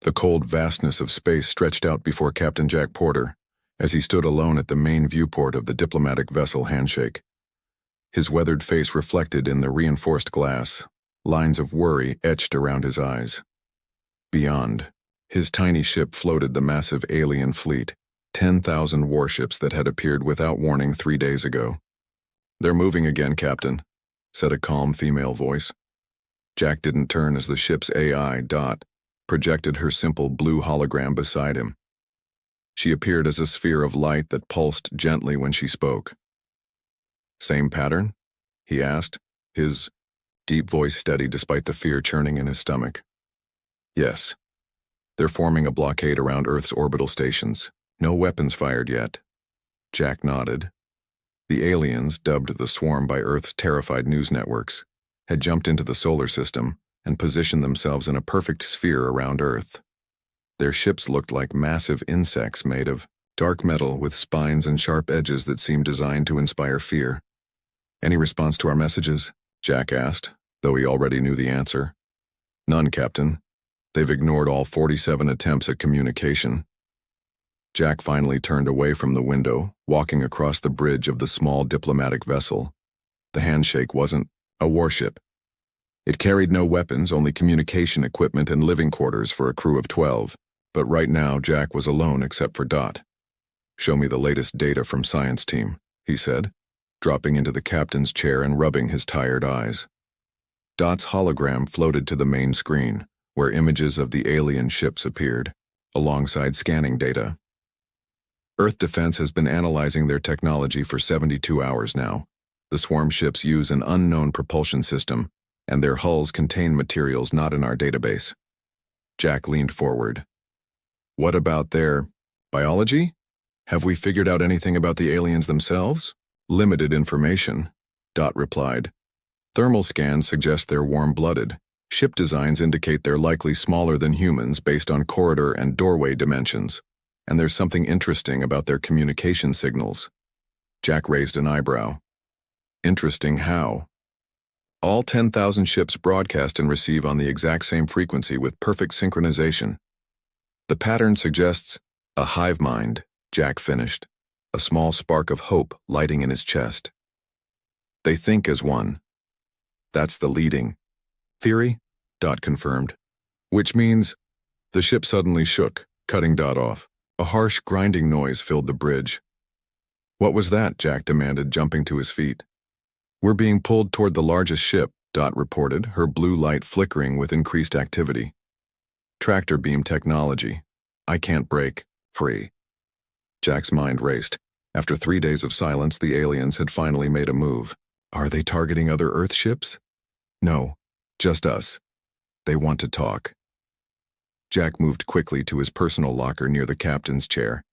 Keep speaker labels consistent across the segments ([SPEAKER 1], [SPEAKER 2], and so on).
[SPEAKER 1] The cold vastness of space stretched out before Captain Jack Porter as he stood alone at the main viewport of the diplomatic vessel Handshake. His weathered face reflected in the reinforced glass, lines of worry etched around his eyes. Beyond, his tiny ship floated the massive alien fleet, 10,000 warships that had appeared without warning 3 days ago. "They're moving again, Captain," said a calm female voice. Jack didn't turn as the ship's AI, Dot, projected her simple blue hologram beside him. She appeared as a sphere of light that pulsed gently when she spoke. "Same pattern?" he asked, his deep voice steady despite the fear churning in his stomach. "Yes. They're forming a blockade around Earth's orbital stations. No weapons fired yet." Jack nodded. The aliens, dubbed the Swarm by Earth's terrified news networks, had jumped into the solar system and positioned themselves in a perfect sphere around Earth. Their ships looked like massive insects made of dark metal with spines and sharp edges that seemed designed to inspire fear. "Any response to our messages?" Jack asked, though he already knew the answer. "None, Captain. They've ignored all 47 attempts at communication." Jack finally turned away from the window, walking across the bridge of the small diplomatic vessel. The Handshake wasn't a warship. It carried no weapons, only communication equipment and living quarters for a crew of 12. But right now, Jack was alone except for Dot. "Show me the latest data from science team," he said, dropping into the captain's chair and rubbing his tired eyes. Dot's hologram floated to the main screen, where images of the alien ships appeared, alongside scanning data. "Earth Defense has been analyzing their technology for 72 hours now. The Swarm ships use an unknown propulsion system, and their hulls contain materials not in our database." Jack leaned forward. "What about their biology? Have we figured out anything about the aliens themselves?" "Limited information," Dot replied. "Thermal scans suggest they're warm-blooded. Ship designs indicate they're likely smaller than humans based on corridor and doorway dimensions. And there's something interesting about their communication signals." Jack raised an eyebrow. "Interesting how?" "All 10,000 ships broadcast and receive on the exact same frequency with perfect synchronization. The pattern suggests a hive mind," Jack finished, a small spark of hope lighting in his chest. "They think as one. That's the leading theory," Dot confirmed. "Which means—" The ship suddenly shook, cutting Dot off. A harsh, grinding noise filled the bridge. "What was that?" Jack demanded, jumping to his feet. "We're being pulled toward the largest ship," Dot reported, her blue light flickering with increased activity. "Tractor beam technology. I can't break free." Jack's mind raced. After 3 days of silence, the aliens had finally made a move. Are they targeting other Earth ships? No, just us. They want to talk. Jack moved quickly to his personal locker near the captain's chair.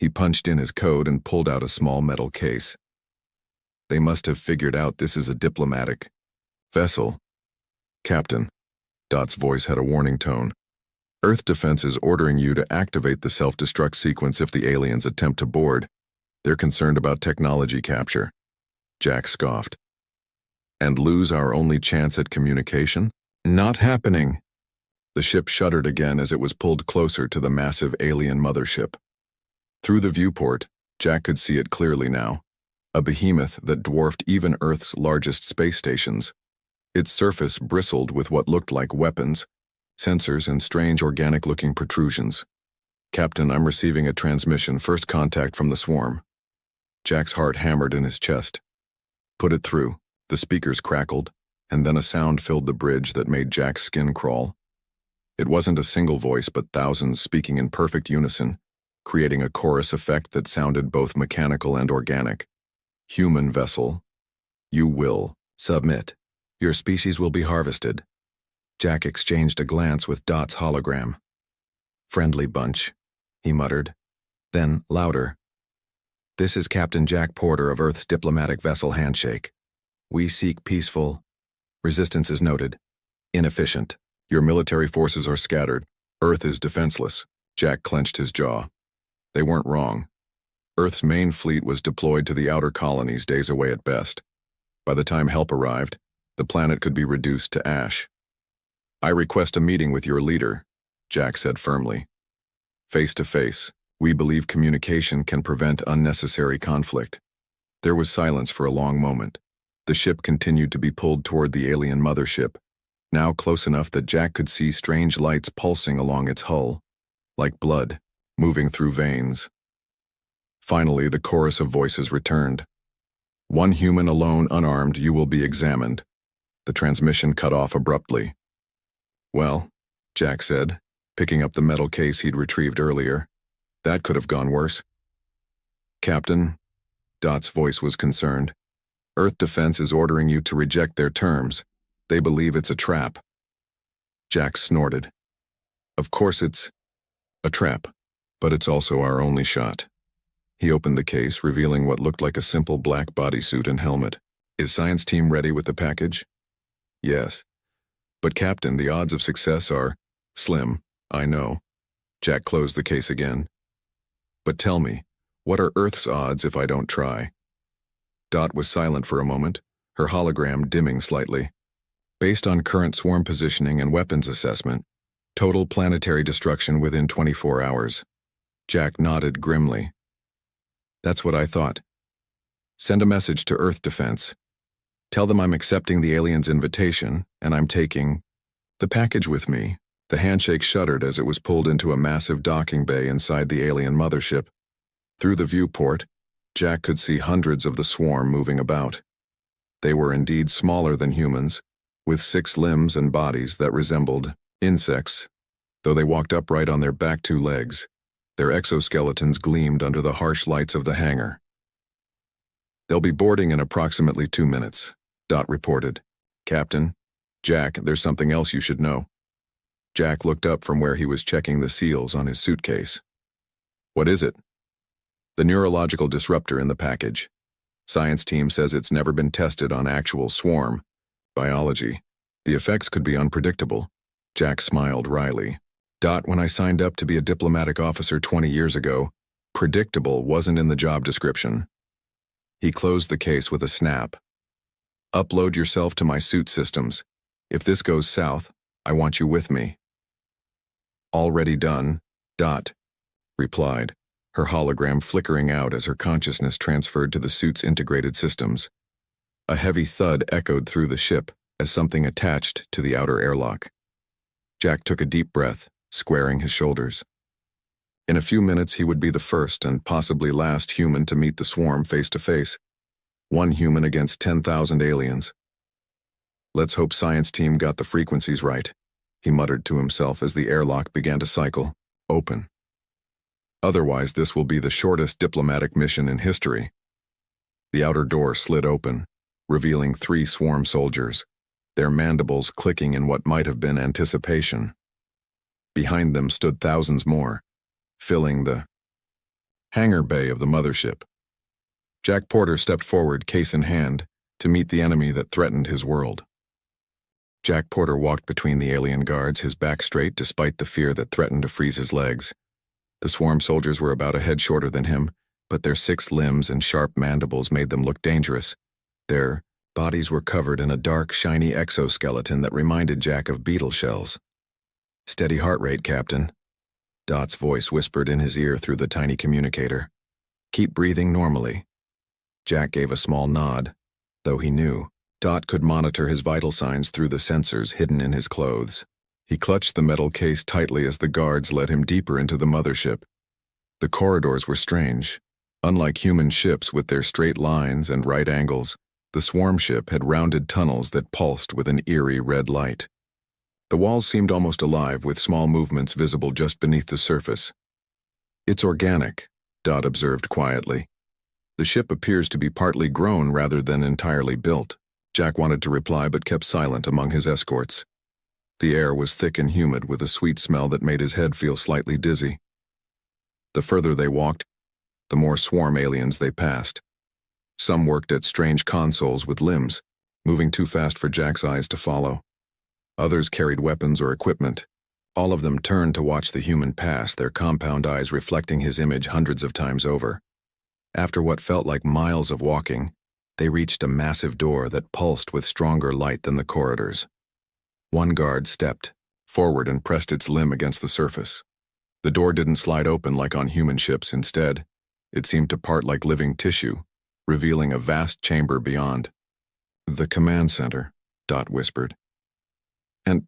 [SPEAKER 1] He punched in his code and pulled out a small metal case. "They must have figured out this is a diplomatic vessel." "Captain," Dot's voice had a warning tone. "Earth Defense is ordering you to activate the self-destruct sequence if the aliens attempt to board. They're concerned about technology capture." Jack scoffed. "And lose our only chance at communication? Not happening." The ship shuddered again as it was pulled closer to the massive alien mothership. Through the viewport, Jack could see it clearly now, a behemoth that dwarfed even Earth's largest space stations. Its surface bristled with what looked like weapons, sensors, and strange organic-looking protrusions. "Captain, I'm receiving a transmission, first contact from the Swarm." Jack's heart hammered in his chest. "Put it through." The speakers crackled, and then a sound filled the bridge that made Jack's skin crawl. It wasn't a single voice, but thousands speaking in perfect unison, creating a chorus effect that sounded both mechanical and organic. "Human vessel, you will submit. Your species will be harvested." Jack exchanged a glance with Dot's hologram. "Friendly bunch," he muttered. Then, louder. "This is Captain Jack Porter of Earth's diplomatic vessel Handshake. We seek peaceful. Resistance is noted. Inefficient. Your military forces are scattered. Earth is defenseless." Jack clenched his jaw. They weren't wrong. Earth's main fleet was deployed to the outer colonies, days away at best. By the time help arrived, the planet could be reduced to ash. "I request a meeting with your leader." Jack said firmly. Face to face, we believe communication can prevent unnecessary conflict. There was silence for a long moment. The ship continued to be pulled toward the alien mothership, now close enough that Jack could see strange lights pulsing along its hull, like blood, moving through veins. Finally, the chorus of voices returned. One human alone, unarmed, you will be examined. The transmission cut off abruptly. Well, Jack said, picking up the metal case he'd retrieved earlier. That could have gone worse. Captain, Dot's voice was concerned. Earth Defense is ordering you to reject their terms. They believe it's a trap. Jack snorted. Of course it's a trap, but it's also our only shot. He opened the case, revealing what looked like a simple black bodysuit and helmet. Is science team ready with the package? Yes. But Captain, the odds of success are slim, I know. Jack closed the case again. But tell me, what are Earth's odds if I don't try? Dot was silent for a moment, her hologram dimming slightly. Based on current swarm positioning and weapons assessment, total planetary destruction within 24 hours. Jack nodded grimly. That's what I thought. Send a message to Earth Defense. Tell them I'm accepting the aliens' invitation, and I'm taking the package with me. The handshake shuddered as it was pulled into a massive docking bay inside the alien mothership. Through the viewport, Jack could see hundreds of the swarm moving about. They were indeed smaller than humans, with 6 limbs and bodies that resembled insects, though they walked upright on their back 2 legs. Their exoskeletons gleamed under the harsh lights of the hangar. They'll be boarding in approximately 2 minutes, Dot reported. Captain, Jack, there's something else you should know. Jack looked up from where he was checking the seals on his suitcase. What is it? The neurological disruptor in the package. Science team says it's never been tested on actual swarm biology. The effects could be unpredictable. Jack smiled wryly. Dot, when I signed up to be a diplomatic officer 20 years ago, predictable wasn't in the job description. He closed the case with a snap. Upload yourself to my suit systems. If this goes south, I want you with me. Already done, Dot replied, her hologram flickering out as her consciousness transferred to the suit's integrated systems. A heavy thud echoed through the ship as something attached to the outer airlock. Jack took a deep breath, squaring his shoulders. In a few minutes he would be the first and possibly last human to meet the swarm face to face. 1 human against 10,000 aliens. Let's hope science team got the frequencies right, he muttered to himself as the airlock began to cycle. Open. Otherwise this will be the shortest diplomatic mission in history. The outer door slid open, revealing 3 swarm soldiers, their mandibles clicking in what might have been anticipation. Behind them stood thousands more, filling the hangar bay of the mothership. Jack Porter stepped forward, case in hand, to meet the enemy that threatened his world. Jack Porter walked between the alien guards, his back straight despite the fear that threatened to freeze his legs. The swarm soldiers were about a head shorter than him, but their 6 limbs and sharp mandibles made them look dangerous. Their bodies were covered in a dark, shiny exoskeleton that reminded Jack of beetle shells. Steady heart rate, Captain. Dot's voice whispered in his ear through the tiny communicator. Keep breathing normally. Jack gave a small nod, though he knew Dot could monitor his vital signs through the sensors hidden in his clothes. He clutched the metal case tightly as the guards led him deeper into the mothership. The corridors were strange. Unlike human ships with their straight lines and right angles, the swarm ship had rounded tunnels that pulsed with an eerie red light. The walls seemed almost alive, with small movements visible just beneath the surface. It's organic, Dot observed quietly. The ship appears to be partly grown rather than entirely built. Jack wanted to reply but kept silent among his escorts. The air was thick and humid with a sweet smell that made his head feel slightly dizzy. The further they walked, the more swarm aliens they passed. Some worked at strange consoles with limbs, moving too fast for Jack's eyes to follow. Others carried weapons or equipment. All of them turned to watch the human pass, their compound eyes reflecting his image hundreds of times over. After what felt like miles of walking, they reached a massive door that pulsed with stronger light than the corridors. One guard stepped, forward and pressed its limb against the surface. The door didn't slide open like on human ships. Instead, it seemed to part like living tissue, revealing a vast chamber beyond. "The command center," Dot whispered. "And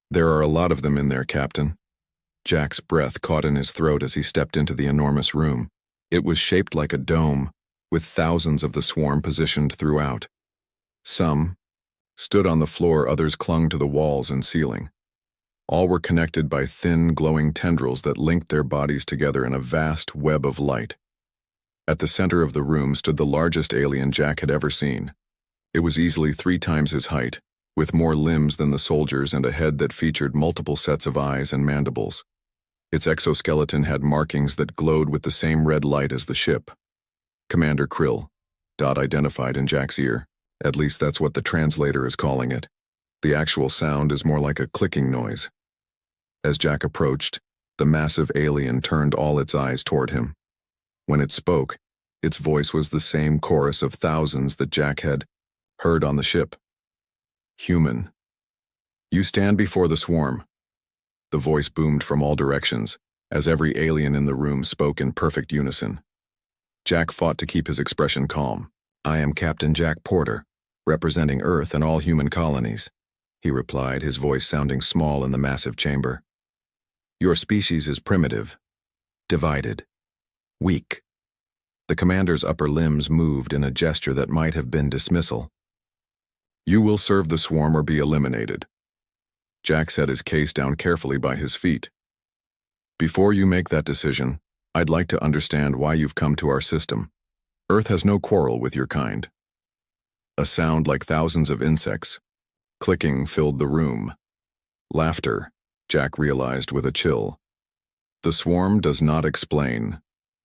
[SPEAKER 1] there are a lot of them in there, Captain." Jack's breath caught in his throat as he stepped into the enormous room. It was shaped like a dome, with thousands of the swarm positioned throughout. Some stood on the floor, others clung to the walls and ceiling. All were connected by thin, glowing tendrils that linked their bodies together in a vast web of light. At the center of the room stood the largest alien Jack had ever seen. It was easily 3 times his height, with more limbs than the soldiers and a head that featured multiple sets of eyes and mandibles. Its exoskeleton had markings that glowed with the same red light as the ship. "Commander Krill," Dot identified in Jack's ear. At least that's what the translator is calling it. The actual sound is more like a clicking noise. As Jack approached, the massive alien turned all its eyes toward him. When it spoke, its voice was the same chorus of thousands that Jack had heard on the ship. "Human, you stand before the swarm." The voice boomed from all directions, as every alien in the room spoke in perfect unison. Jack fought to keep his expression calm. "I am Captain Jack Porter, representing Earth and all human colonies," he replied, his voice sounding small in the massive chamber. "Your species is primitive, divided, weak." The commander's upper limbs moved in a gesture that might have been dismissal. "You will serve the swarm or be eliminated." Jack set his case down carefully by his feet. "Before you make that decision, I'd like to understand why you've come to our system. Earth has no quarrel with your kind." A sound like thousands of insects clicking filled the room. Laughter, Jack realized with a chill. "The swarm does not explain.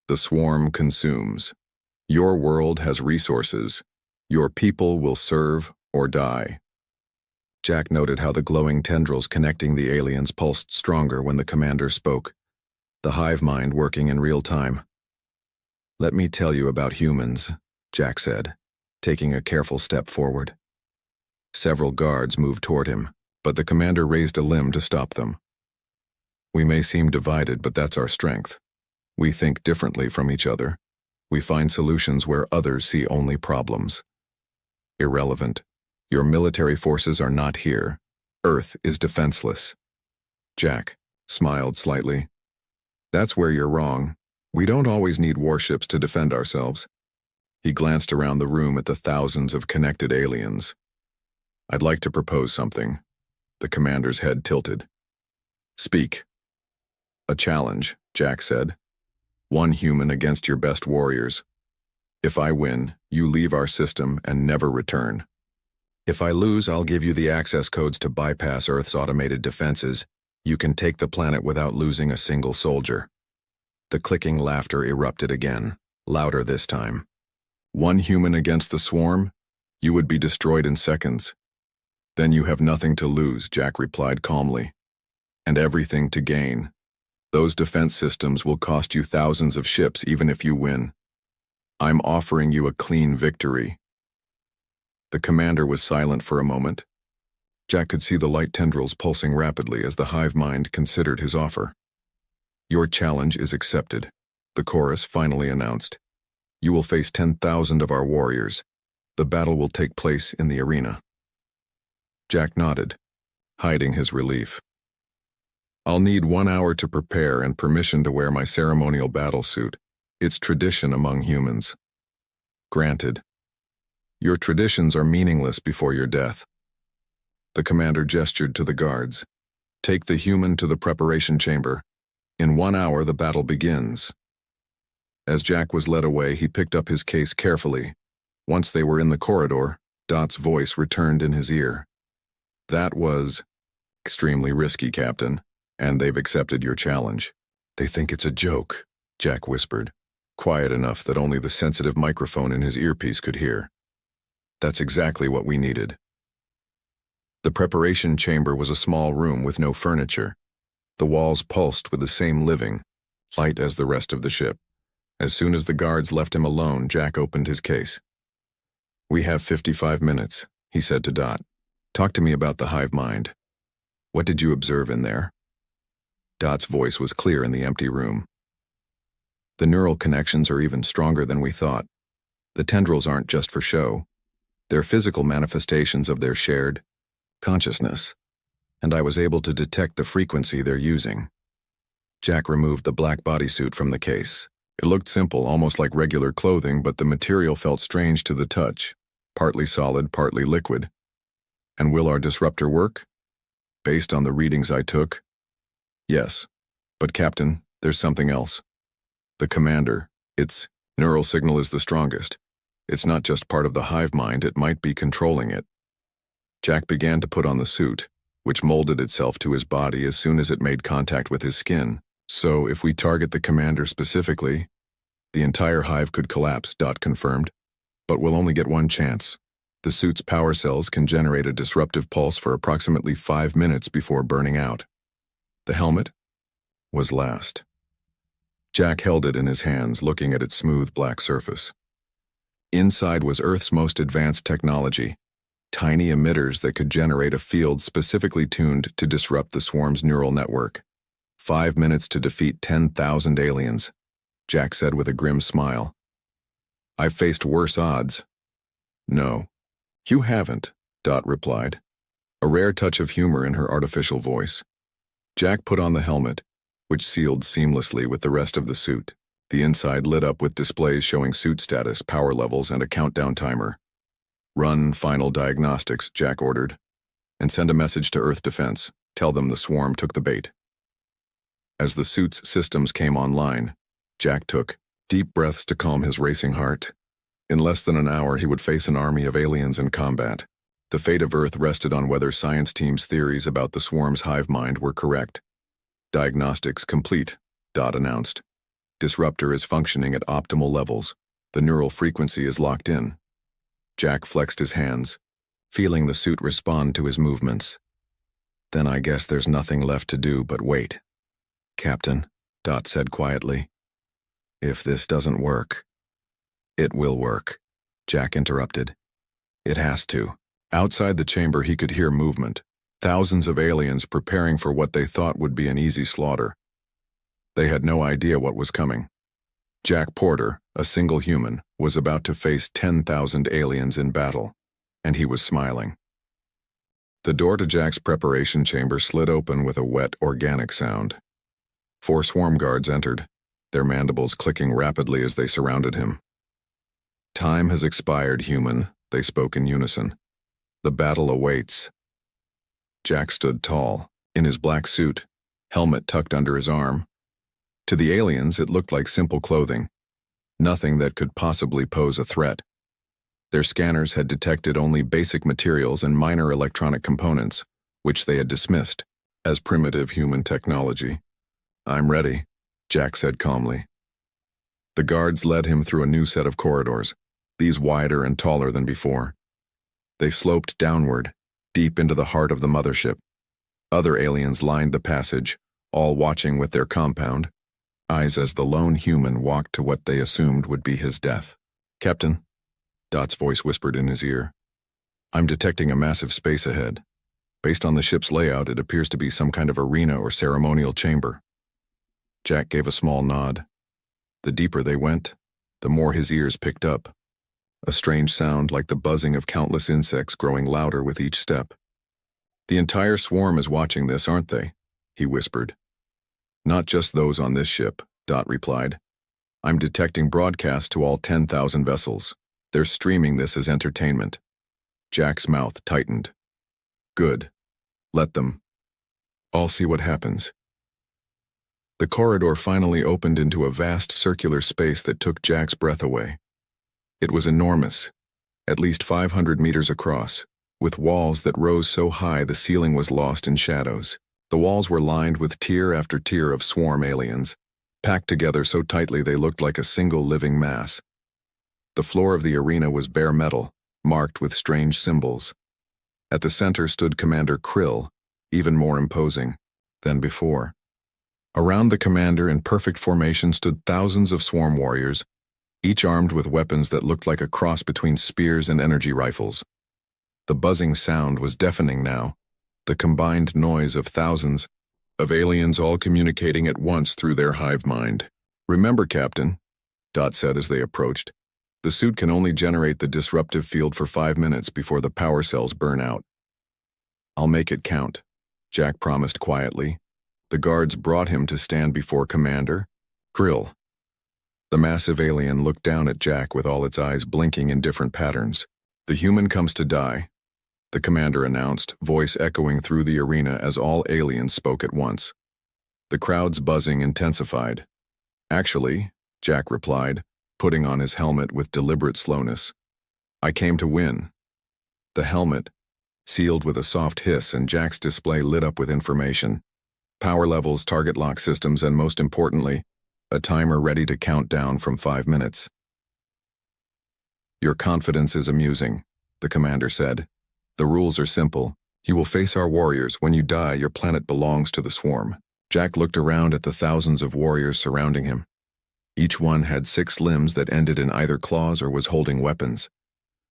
[SPEAKER 1] The swarm consumes. Your world has resources. Your people will serve or die." Jack noted how the glowing tendrils connecting the aliens pulsed stronger when the commander spoke, the hive mind working in real time. "Let me tell you about humans," Jack said, taking a careful step forward. Several guards moved toward him, but the commander raised a limb to stop them. "We may seem divided, but that's our strength. We think differently from each other. We find solutions where others see only problems." "Irrelevant. Your military forces are not here. Earth is defenseless." Jack smiled slightly. "That's where you're wrong. We don't always need warships to defend ourselves." He glanced around the room at the thousands of connected aliens. "I'd like to propose something." The commander's head tilted. "Speak." "A challenge," Jack said. "One human against your best warriors. If I win, you leave our system and never return. If I lose, I'll give you the access codes to bypass Earth's automated defenses. You can take the planet without losing a single soldier." The clicking laughter erupted again, louder this time. "One human against the swarm? You would be destroyed in seconds." "Then you have nothing to lose," Jack replied calmly. "And everything to gain. Those defense systems will cost you thousands of ships even if you win. I'm offering you a clean victory." The commander was silent for a moment. Jack could see the light tendrils pulsing rapidly as the hive mind considered his offer. "Your challenge is accepted," the chorus finally announced. "You will face 10,000 of our warriors. The battle will take place in the arena." Jack nodded, hiding his relief. "I'll need 1 hour to prepare and permission to wear my ceremonial battle suit. It's tradition among humans." "Granted. Your traditions are meaningless before your death." The commander gestured to the guards. "Take the human to the preparation chamber. In 1 hour the battle begins." As Jack was led away, he picked up his case carefully. Once they were in the corridor, Dot's voice returned in his ear. "That was extremely risky, Captain, and they've accepted your challenge." "They think it's a joke," Jack whispered, quiet enough that only the sensitive microphone in his earpiece could hear. "That's exactly what we needed." The preparation chamber was a small room with no furniture. The walls pulsed with the same living light as the rest of the ship. As soon as the guards left him alone, Jack opened his case. "We have 55 minutes, he said to Dot. "Talk to me about the hive mind." What did you observe in there? Dot's voice was clear in the empty room. The neural connections are even stronger than we thought. The tendrils aren't just for show. They're physical manifestations of their shared consciousness, and I was able to detect the frequency they're using. Jack removed the black bodysuit from the case. It looked simple, almost like regular clothing, but the material felt strange to the touch, partly solid, partly liquid. And will our disruptor work? Based on the readings I took? Yes. But Captain, there's something else. The commander, its neural signal is the strongest. It's not just part of the hive mind, it might be controlling it. Jack began to put on the suit, which molded itself to his body as soon as it made contact with his skin. So if we target the commander specifically, the entire hive could collapse, Dot confirmed. But we'll only get one chance. The suit's power cells can generate a disruptive pulse for approximately 5 minutes before burning out. The helmet was last. Jack held it in his hands, looking at its smooth black surface. Inside was Earth's most advanced technology, tiny emitters that could generate a field specifically tuned to disrupt the swarm's neural network. 5 minutes to defeat 10,000 aliens, Jack said with a grim smile. I've faced worse odds. No, you haven't, Dot replied, a rare touch of humor in her artificial voice. Jack put on the helmet, which sealed seamlessly with the rest of the suit. The inside lit up with displays showing suit status, power levels, and a countdown timer. Run final diagnostics, Jack ordered, and send a message to Earth Defense. Tell them the swarm took the bait. As the suit's systems came online, Jack took deep breaths to calm his racing heart. In less than an hour, he would face an army of aliens in combat. The fate of Earth rested on whether science team's theories about the swarm's hive mind were correct. Diagnostics complete, Dot announced. Disruptor is functioning at optimal levels. The neural frequency is locked in. Jack flexed his hands, feeling the suit respond to his movements. Then I guess there's nothing left to do but wait. Captain, Dot said quietly. If this doesn't work. It will work, Jack interrupted. It has to. Outside the chamber he could hear movement. Thousands of aliens preparing for what they thought would be an easy slaughter. They had no idea what was coming. Jack Porter, a single human, was about to face 10,000 aliens in battle, and he was smiling. The door to Jack's preparation chamber slid open with a wet, organic sound. 4 swarm guards entered, their mandibles clicking rapidly as they surrounded him. Time has expired, human, they spoke in unison. The battle awaits. Jack stood tall, in his black suit, helmet tucked under his arm. To the aliens, it looked like simple clothing, nothing that could possibly pose a threat. Their scanners had detected only basic materials and minor electronic components, which they had dismissed as primitive human technology. I'm ready, Jack said calmly. The guards led him through a new set of corridors, these wider and taller than before. They sloped downward, deep into the heart of the mothership. Other aliens lined the passage, all watching with their compound eyes as the lone human walked to what they assumed would be his death. Captain, Dot's voice whispered in his ear. I'm detecting a massive space ahead. Based on the ship's layout, it appears to be some kind of arena or ceremonial chamber. Jack gave a small nod. The deeper they went, the more his ears picked up. A strange sound like the buzzing of countless insects growing louder with each step. The entire swarm is watching this, aren't they? He whispered. Not just those on this ship, Dot replied. I'm detecting broadcasts to all 10,000 vessels. They're streaming this as entertainment. Jack's mouth tightened. Good. Let them. I'll see what happens. The corridor finally opened into a vast circular space that took Jack's breath away. It was enormous, at least 500 meters across, with walls that rose so high the ceiling was lost in shadows. The walls were lined with tier after tier of swarm aliens, packed together so tightly they looked like a single living mass. The floor of the arena was bare metal, marked with strange symbols. At the center stood Commander Krill, even more imposing than before. Around the commander in perfect formation stood thousands of swarm warriors, each armed with weapons that looked like a cross between spears and energy rifles. The buzzing sound was deafening now, the combined noise of thousands of aliens all communicating at once through their hive mind. "Remember, Captain," Dot said as they approached, "the suit can only generate the disruptive field for 5 minutes before the power cells burn out." "I'll make it count," Jack promised quietly. The guards brought him to stand before Commander Krill. The massive alien looked down at Jack with all its eyes blinking in different patterns. "The human comes to die," the commander announced, voice echoing through the arena as all aliens spoke at once. The crowd's buzzing intensified. "Actually," Jack replied, putting on his helmet with deliberate slowness, "I came to win." The helmet sealed with a soft hiss, and Jack's display lit up with information. Power levels, target lock systems, and most importantly, a timer ready to count down from 5 minutes. "Your confidence is amusing," the commander said. "The rules are simple. You will face our warriors. When you die, your planet belongs to the swarm." Jack looked around at the thousands of warriors surrounding him. Each one had 6 limbs that ended in either claws or was holding weapons.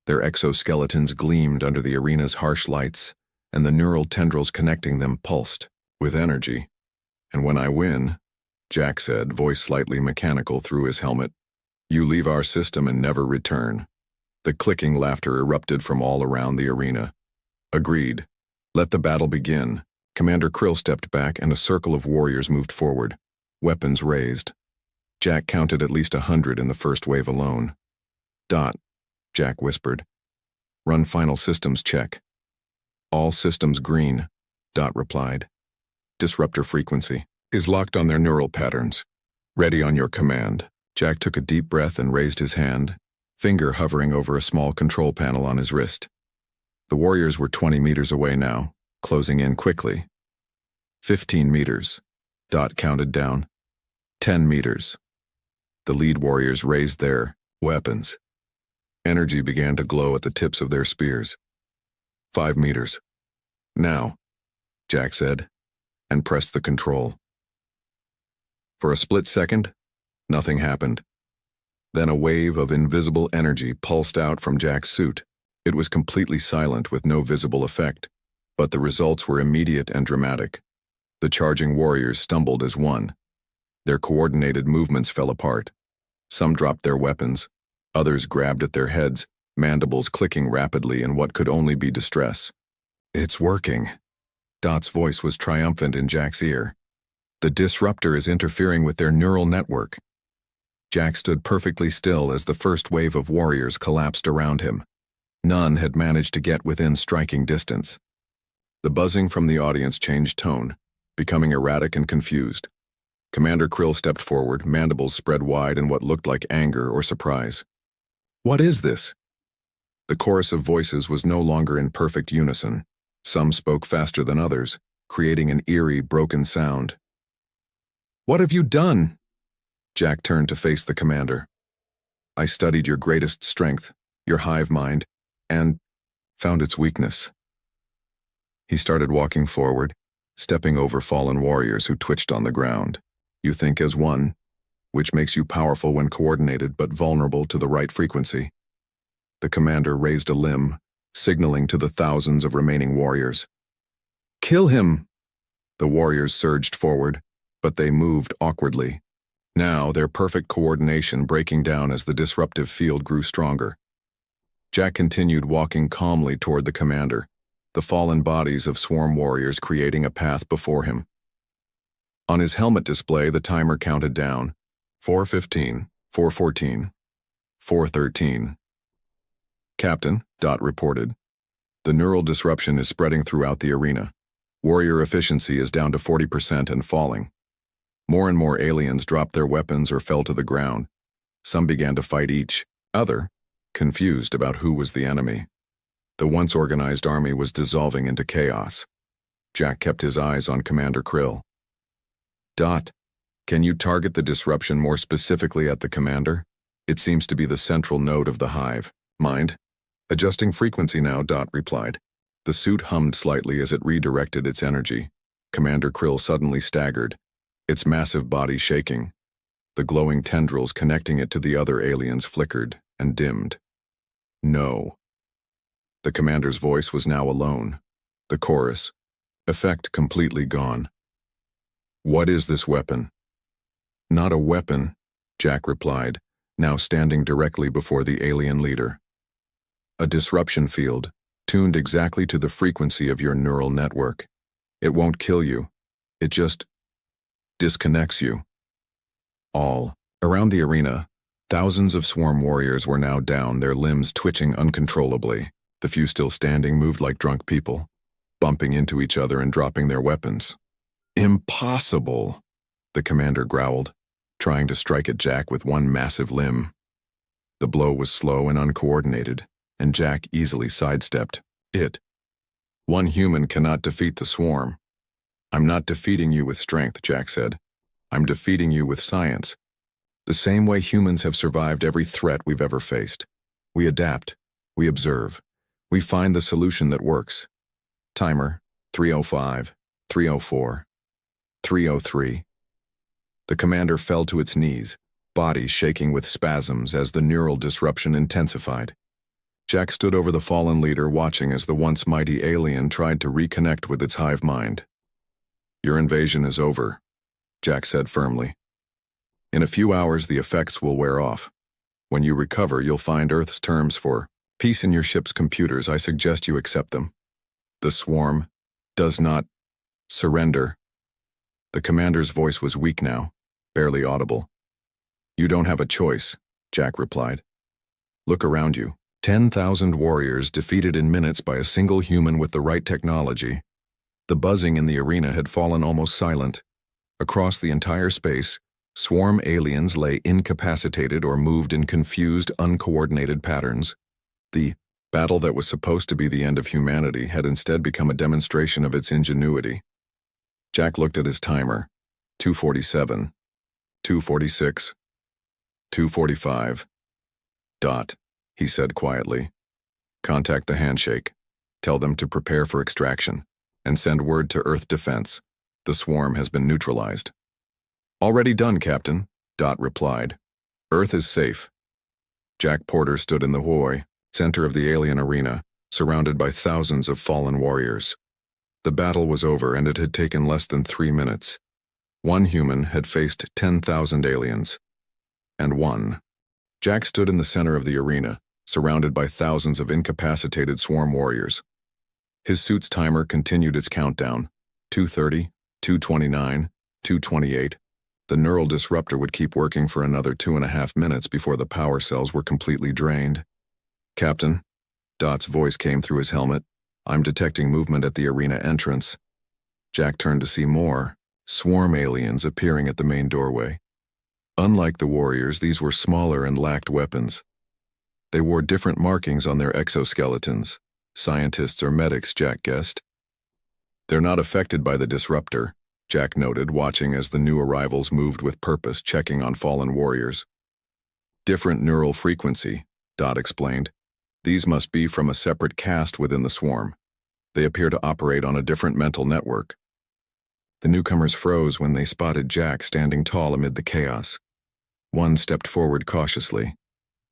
[SPEAKER 1] Their exoskeletons gleamed under the arena's harsh lights, and the neural tendrils connecting them pulsed with energy. "And when I win," Jack said, voice slightly mechanical through his helmet, "you leave our system and never return." The clicking laughter erupted from all around the arena. "Agreed. Let the battle begin." Commander Krill stepped back and a circle of warriors moved forward, weapons raised. Jack counted at least 100 in the first wave alone. "Dot," Jack whispered. "Run final systems check." "All systems green," Dot replied. "Disruptor frequency is locked on their neural patterns. Ready on your command." Jack took a deep breath and raised his hand, finger hovering over a small control panel on his wrist. The warriors were 20 meters away now, closing in quickly. 15 meters. Dot counted down. 10 meters. The lead warriors raised their weapons. Energy began to glow at the tips of their spears. 5 meters. "Now," Jack said, and pressed the control. For a split second, nothing happened. Then a wave of invisible energy pulsed out from Jack's suit. It was completely silent with no visible effect, but the results were immediate and dramatic. The charging warriors stumbled as one. Their coordinated movements fell apart. Some dropped their weapons, others grabbed at their heads, mandibles clicking rapidly in what could only be distress. "It's working." Dot's voice was triumphant in Jack's ear. "The disruptor is interfering with their neural network." Jack stood perfectly still as the first wave of warriors collapsed around him. None had managed to get within striking distance. The buzzing from the audience changed tone, becoming erratic and confused. Commander Krill stepped forward, mandibles spread wide in what looked like anger or surprise. "What is this?" The chorus of voices was no longer in perfect unison. Some spoke faster than others, creating an eerie, broken sound. "What have you done?" Jack turned to face the commander. "I studied your greatest strength, your hive mind, and found its weakness." He started walking forward, stepping over fallen warriors who twitched on the ground. "You think as one, which makes you powerful when coordinated but vulnerable to the right frequency." The commander raised a limb, signaling to the thousands of remaining warriors. "Kill him!" The warriors surged forward, but they moved awkwardly. Now, their perfect coordination breaking down as the disruptive field grew stronger. Jack continued walking calmly toward the commander, the fallen bodies of swarm warriors creating a path before him. On his helmet display, the timer counted down. 4:15, 4:14, 4:13. "Captain," Dot reported, "the neural disruption is spreading throughout the arena. Warrior efficiency is down to 40% and falling. More and more aliens dropped their weapons or fell to the ground. Some began to fight each other, confused about who was the enemy. The once organized army was dissolving into chaos." Jack kept his eyes on Commander Krill. "Dot, can you target the disruption more specifically at the commander? It seems to be the central node of the hive." "Mind? Adjusting frequency now," Dot replied. The suit hummed slightly as it redirected its energy. Commander Krill suddenly staggered, its massive body shaking. The glowing tendrils connecting it to the other aliens flickered and dimmed. "No." The commander's voice was now alone. The chorus, Effect completely gone. What is this weapon? Not a weapon, Jack replied, now standing directly before the alien leader. A disruption field, tuned exactly to the frequency of your neural network. It won't kill you. It just disconnects you. All around the arena, thousands of swarm warriors were now down, their limbs twitching uncontrollably. The few still standing moved like drunk people, bumping into each other and dropping their weapons. Impossible, the commander growled, trying to strike at Jack with one massive limb. The blow was slow and uncoordinated, and Jack easily sidestepped it. One human cannot defeat the swarm. I'm not defeating you with strength, Jack said. I'm defeating you with science. The same way humans have survived every threat we've ever faced. We adapt. We observe. We find the solution that works. Timer, 305, 304, 303. The commander fell to its knees, body shaking with spasms as the neural disruption intensified. Jack stood over the fallen leader, watching as the once mighty alien tried to reconnect with its hive mind. Your invasion is over, Jack said firmly. In a few hours, the effects will wear off. When you recover, you'll find Earth's terms for peace in your ship's computers. I suggest you accept them. The swarm does not surrender. The commander's voice was weak now, barely audible. You don't have a choice, Jack replied. Look around you. 10,000 warriors defeated in minutes by a single human with the right technology. The buzzing in the arena had fallen almost silent. Across the entire space, swarm aliens lay incapacitated or moved in confused, uncoordinated patterns. The battle that was supposed to be the end of humanity had instead become a demonstration of its ingenuity. Jack looked at his timer. 2:47, 2:46, 2:45. Dot, he said quietly. Contact the handshake. Tell them to prepare for extraction, and send word to Earth Defense. The swarm has been neutralized. Already done, Captain, Dot replied. Earth is safe. Jack Porter stood in the HFY, center of the alien arena, surrounded by thousands of fallen warriors. The battle was over, and it had taken less than 3 minutes. One human had faced 10,000 aliens. And won. Jack stood in the center of the arena, surrounded by thousands of incapacitated swarm warriors. His suit's timer continued its countdown. 2:30, 2:29, 2:28. The neural disruptor would keep working for another 2.5 minutes before the power cells were completely drained. Captain, Dot's voice came through his helmet. I'm detecting movement at the arena entrance. Jack turned to see more swarm aliens appearing at the main doorway. Unlike the warriors, these were smaller and lacked weapons. They wore different markings on their exoskeletons. Scientists or medics, Jack guessed. They're not affected by the disruptor, Jack noted, watching as the new arrivals moved with purpose, checking on fallen warriors. Different neural frequency, Dot explained. These must be from a separate caste within the swarm. They appear to operate on a different mental network. The newcomers froze when they spotted Jack standing tall amid the chaos. One stepped forward cautiously.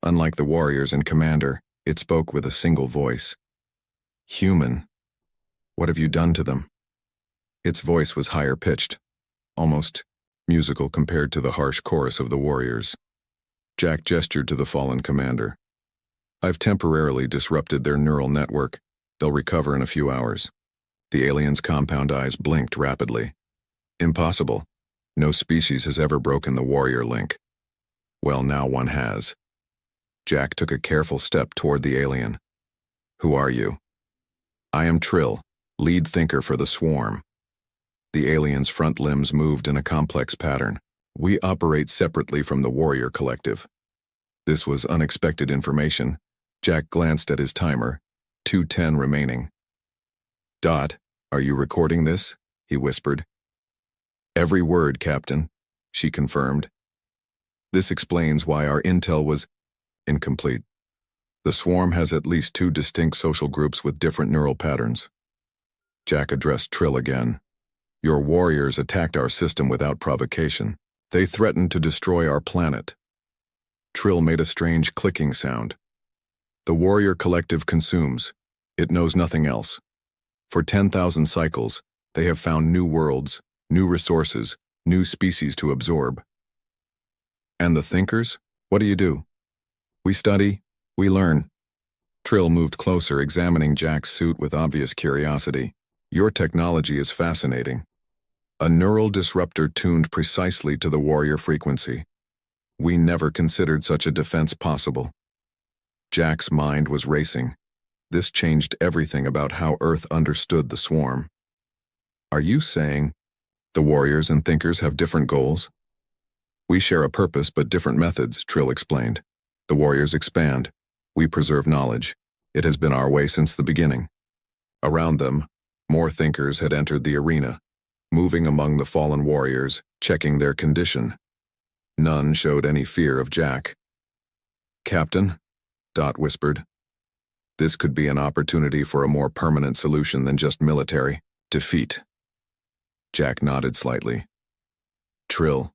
[SPEAKER 1] Unlike the warriors and commander, it spoke with a single voice. Human. What have you done to them? Its voice was higher pitched, almost musical compared to the harsh chorus of the warriors. Jack gestured to the fallen commander. I've temporarily disrupted their neural network. They'll recover in a few hours. The alien's compound eyes blinked rapidly. Impossible. No species has ever broken the warrior link. Well, now one has. Jack took a careful step toward the alien. Who are you? I am Trill, lead thinker for the swarm. The alien's front limbs moved in a complex pattern. We operate separately from the warrior collective. This was unexpected information. Jack glanced at his timer. 2:10 remaining. Dot, are you recording this? He whispered. Every word, Captain, she confirmed. This explains why our intel was incomplete. The swarm has at least 2 distinct social groups with different neural patterns. Jack addressed Trill again. Your warriors attacked our system without provocation. They threatened to destroy our planet. Trill made a strange clicking sound. The warrior collective consumes. It knows nothing else. For 10,000 cycles, They have found new worlds, new resources, new species to absorb. And the thinkers? What do you do? We study, we learn. Trill moved closer, examining Jack's suit with obvious curiosity. Your technology is fascinating. A neural disruptor tuned precisely to the warrior frequency. We never considered such a defense possible. Jack's mind was racing. This changed everything about how Earth understood the swarm. Are you saying the warriors and thinkers have different goals? We share a purpose but different methods, Trill explained. The warriors expand. We preserve knowledge. It has been our way since the beginning. Around them, more thinkers had entered the arena, moving among the fallen warriors, checking their condition. None showed any fear of Jack. Captain, Dot whispered. This could be an opportunity for a more permanent solution than just military defeat. Jack nodded slightly. Trill,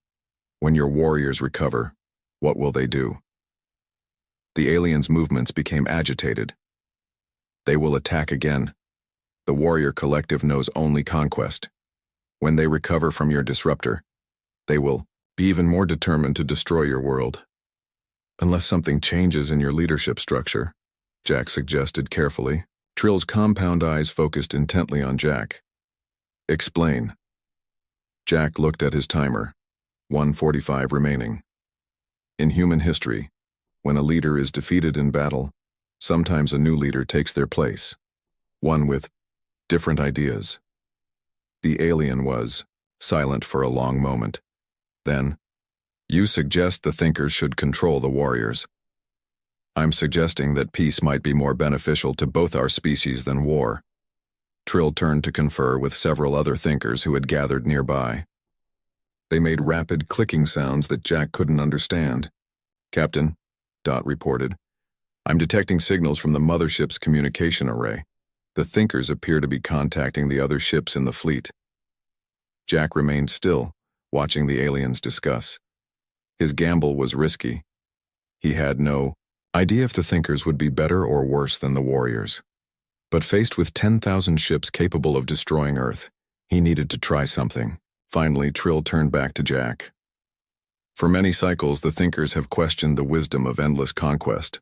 [SPEAKER 1] when your warriors recover, what will they do? The aliens' movements became agitated. They will attack again. The warrior collective knows only conquest. When they recover from your disruptor, they will be even more determined to destroy your world. Unless something changes in your leadership structure, Jack suggested carefully. Trill's compound eyes focused intently on Jack. Explain. Jack looked at his timer. 1:45 remaining. In human history, when a leader is defeated in battle, sometimes a new leader takes their place. One with different ideas. The alien was silent for a long moment. Then, you suggest the thinkers should control the warriors. I'm suggesting that peace might be more beneficial to both our species than war. Trill turned to confer with several other thinkers who had gathered nearby. They made rapid clicking sounds that Jack couldn't understand. Captain, Dot reported, I'm detecting signals from the mothership's communication array. The thinkers appear to be contacting the other ships in the fleet. Jack remained still, watching the aliens discuss. His gamble was risky. He had no idea if the thinkers would be better or worse than the warriors. But faced with 10,000 ships capable of destroying Earth, he needed to try something. Finally, Trill turned back to Jack. For many cycles, the thinkers have questioned the wisdom of endless conquest.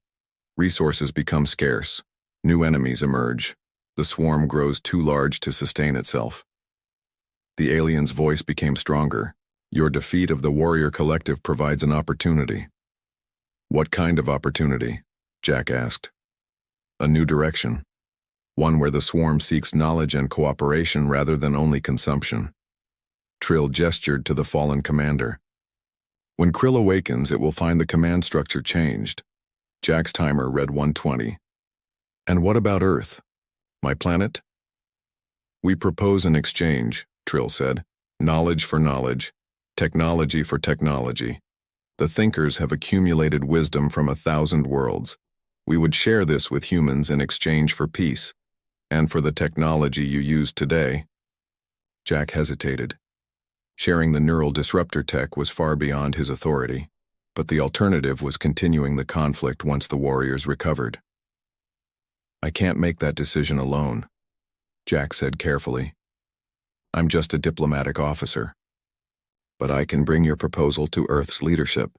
[SPEAKER 1] Resources become scarce. New enemies emerge. The swarm grows too large to sustain itself. The alien's voice became stronger. Your defeat of the warrior collective provides an opportunity. What kind of opportunity? Jack asked. A new direction. One where the swarm seeks knowledge and cooperation rather than only consumption. Trill gestured to the fallen commander. When Krill awakens, it will find the command structure changed. Jack's timer read 1:20. And what about Earth? My planet? We propose an exchange, Trill said. Knowledge for knowledge. Technology for technology. The thinkers have accumulated wisdom from 1,000 worlds. We would share this with humans in exchange for peace, and for the technology you use today. Jack hesitated. Sharing the neural disruptor tech was far beyond his authority, but the alternative was continuing the conflict once the warriors recovered. I can't make that decision alone, Jack said carefully. I'm just a diplomatic officer. But I can bring your proposal to Earth's leadership.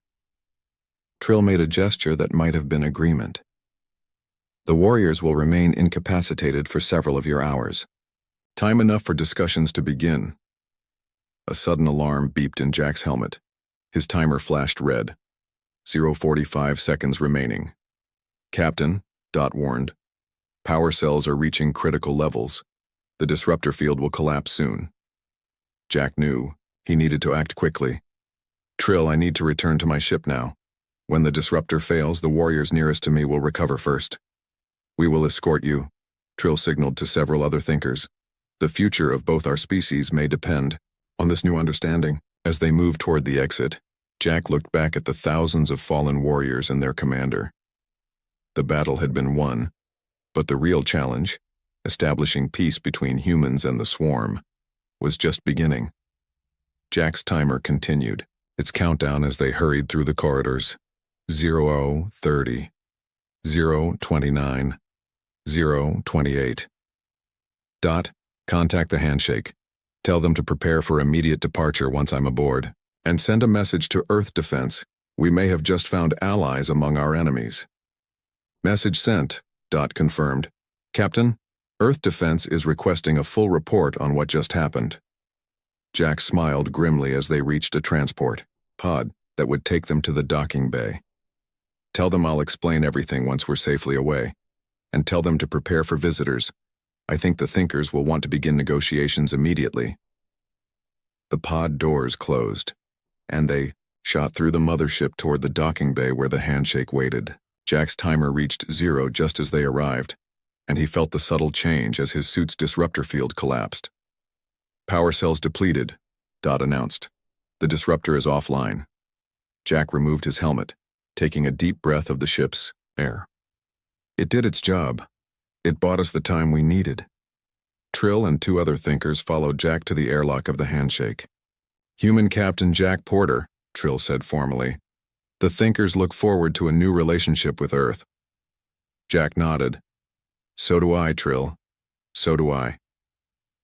[SPEAKER 1] Trill made a gesture that might have been agreement. The warriors will remain incapacitated for several of your hours. Time enough for discussions to begin. A sudden alarm beeped in Jack's helmet. His timer flashed red. 0:45 seconds remaining. Captain, Dot warned. Power cells are reaching critical levels. The disruptor field will collapse soon. Jack knew he needed to act quickly. Trill, I need to return to my ship now. When the disruptor fails, the warriors nearest to me will recover first. We will escort you, Trill signaled to several other thinkers. The future of both our species may depend on this new understanding. As they moved toward the exit, Jack looked back at the thousands of fallen warriors and their commander. The battle had been won, but the real challenge, establishing peace between humans and the swarm, was just beginning. Jack's timer continued, its countdown as they hurried through the corridors. 00:30, 0:29, 0:28. Dot, contact the handshake. Tell them to prepare for immediate departure once I'm aboard, and send a message to Earth Defense. We may have just found allies among our enemies. Message sent. Confirmed. Captain, Earth Defense is requesting a full report on what just happened. Jack smiled grimly as they reached a transport pod that would take them to the docking bay. Tell them I'll explain everything once we're safely away, and tell them to prepare for visitors. I think the Thinkers will want to begin negotiations immediately. The pod doors closed, and they shot through the mothership toward the docking bay where the handshake waited. Jack's timer reached 0 just as they arrived, and he felt the subtle change as his suit's disruptor field collapsed. Power cells depleted, announced. The disruptor is offline. Jack removed his helmet, taking a deep breath of the ship's air. It did its job. It bought us the time we needed. Trill and 2 other Thinkers followed Jack to the airlock of the handshake. Human Captain Jack Porter, Trill said formally. The Thinkers look forward to a new relationship with Earth. Jack nodded. So do I, Trill. So do I.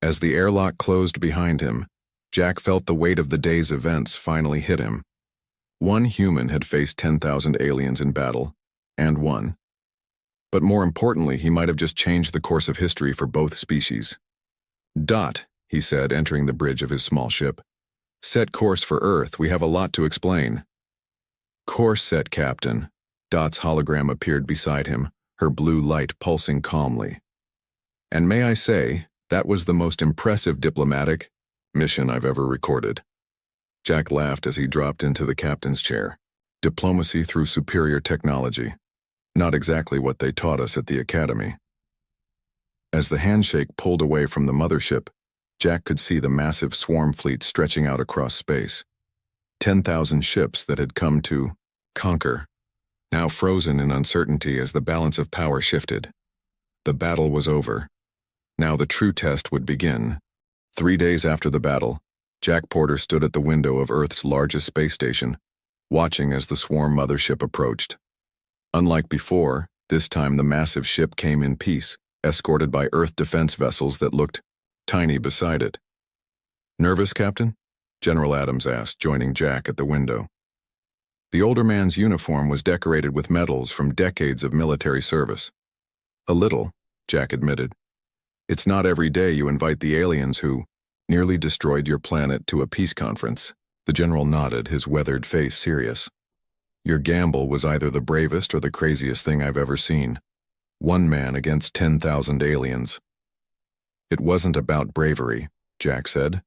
[SPEAKER 1] As the airlock closed behind him, Jack felt the weight of the day's events finally hit him. One human had faced 10,000 aliens in battle, and won. But more importantly, he might have just changed the course of history for both species. He said, entering the bridge of his small ship. Set course for Earth. We have a lot to explain. Course set, Captain. Dot's hologram appeared beside him, her blue light pulsing calmly. And may I say, that was the most impressive diplomatic mission I've ever recorded. Jack laughed as he dropped into the captain's chair. Diplomacy through superior technology. Not exactly what they taught us at the academy. As the handshake pulled away from the mothership, Jack could see the massive swarm fleet stretching out across space. 10,000 ships that had come to conquer, now frozen in uncertainty as the balance of power shifted. The battle was over. Now the true test would begin. 3 days after the battle, Jack Porter stood at the window of Earth's largest space station, watching as the swarm mothership approached. Unlike before, this time the massive ship came in peace, escorted by Earth defense vessels that looked tiny beside it. Nervous, Captain? General Adams asked, joining Jack at the window. The older man's uniform was decorated with medals from decades of military service. A little, Jack admitted. It's not every day you invite the aliens who nearly destroyed your planet to a peace conference. The general nodded, his weathered face serious. Your gamble was either the bravest or the craziest thing I've ever seen. 1 man against 10,000 aliens. It wasn't about bravery, Jack said.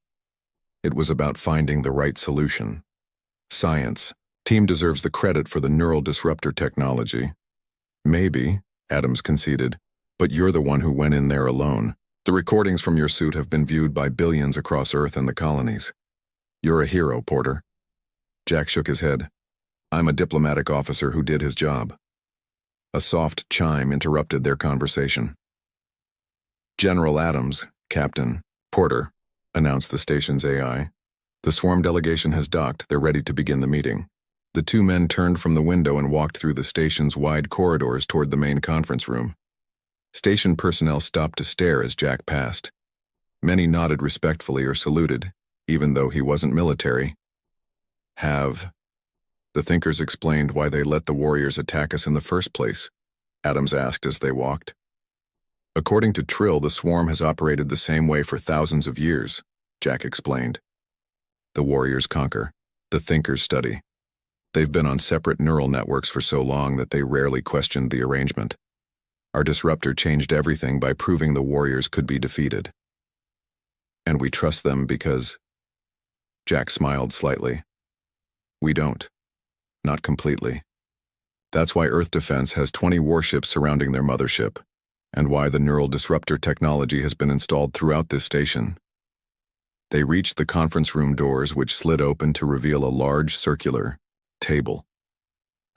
[SPEAKER 1] It was about finding the right solution. Science. Team deserves the credit for the neural disruptor technology. Maybe, Adams conceded, but you're the one who went in there alone. The recordings from your suit have been viewed by billions across Earth and the colonies. You're a hero, Porter. Jack shook his head. I'm a diplomatic officer who did his job. A soft chime interrupted their conversation. General Adams, Captain Porter, announced the station's AI. The swarm delegation has docked. They're ready to begin the meeting. The 2 men turned from the window and walked through the station's wide corridors toward the main conference room. Station personnel stopped to stare as Jack passed. Many nodded respectfully or saluted, even though he wasn't military. The Thinkers explained why they let the warriors attack us in the first place, Adams asked as they walked. According to Trill, the swarm has operated the same way for thousands of years, Jack explained. The warriors conquer. The Thinkers study. They've been on separate neural networks for so long that they rarely questioned the arrangement. Our disruptor changed everything by proving the warriors could be defeated. And we trust them because... Jack smiled slightly. We don't. Not completely. That's why Earth Defense has 20 warships surrounding their mothership, and why the neural disruptor technology has been installed throughout this station. They reached the conference room doors, which slid open to reveal a large circular table.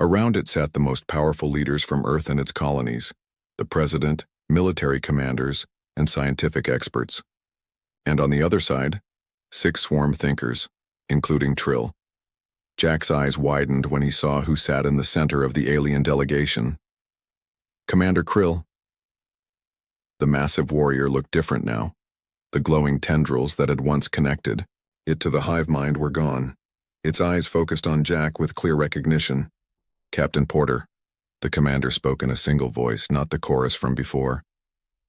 [SPEAKER 1] Around it sat the most powerful leaders from Earth and its colonies, the president, military commanders, and scientific experts. And on the other side, 6 swarm thinkers, including Trill. Jack's eyes widened when he saw who sat in the center of the alien delegation. Commander Krill. The massive warrior looked different now. The glowing tendrils that had once connected it to the hive mind were gone. Its eyes focused on Jack with clear recognition. "Captain Porter," the commander spoke in a single voice, not the chorus from before.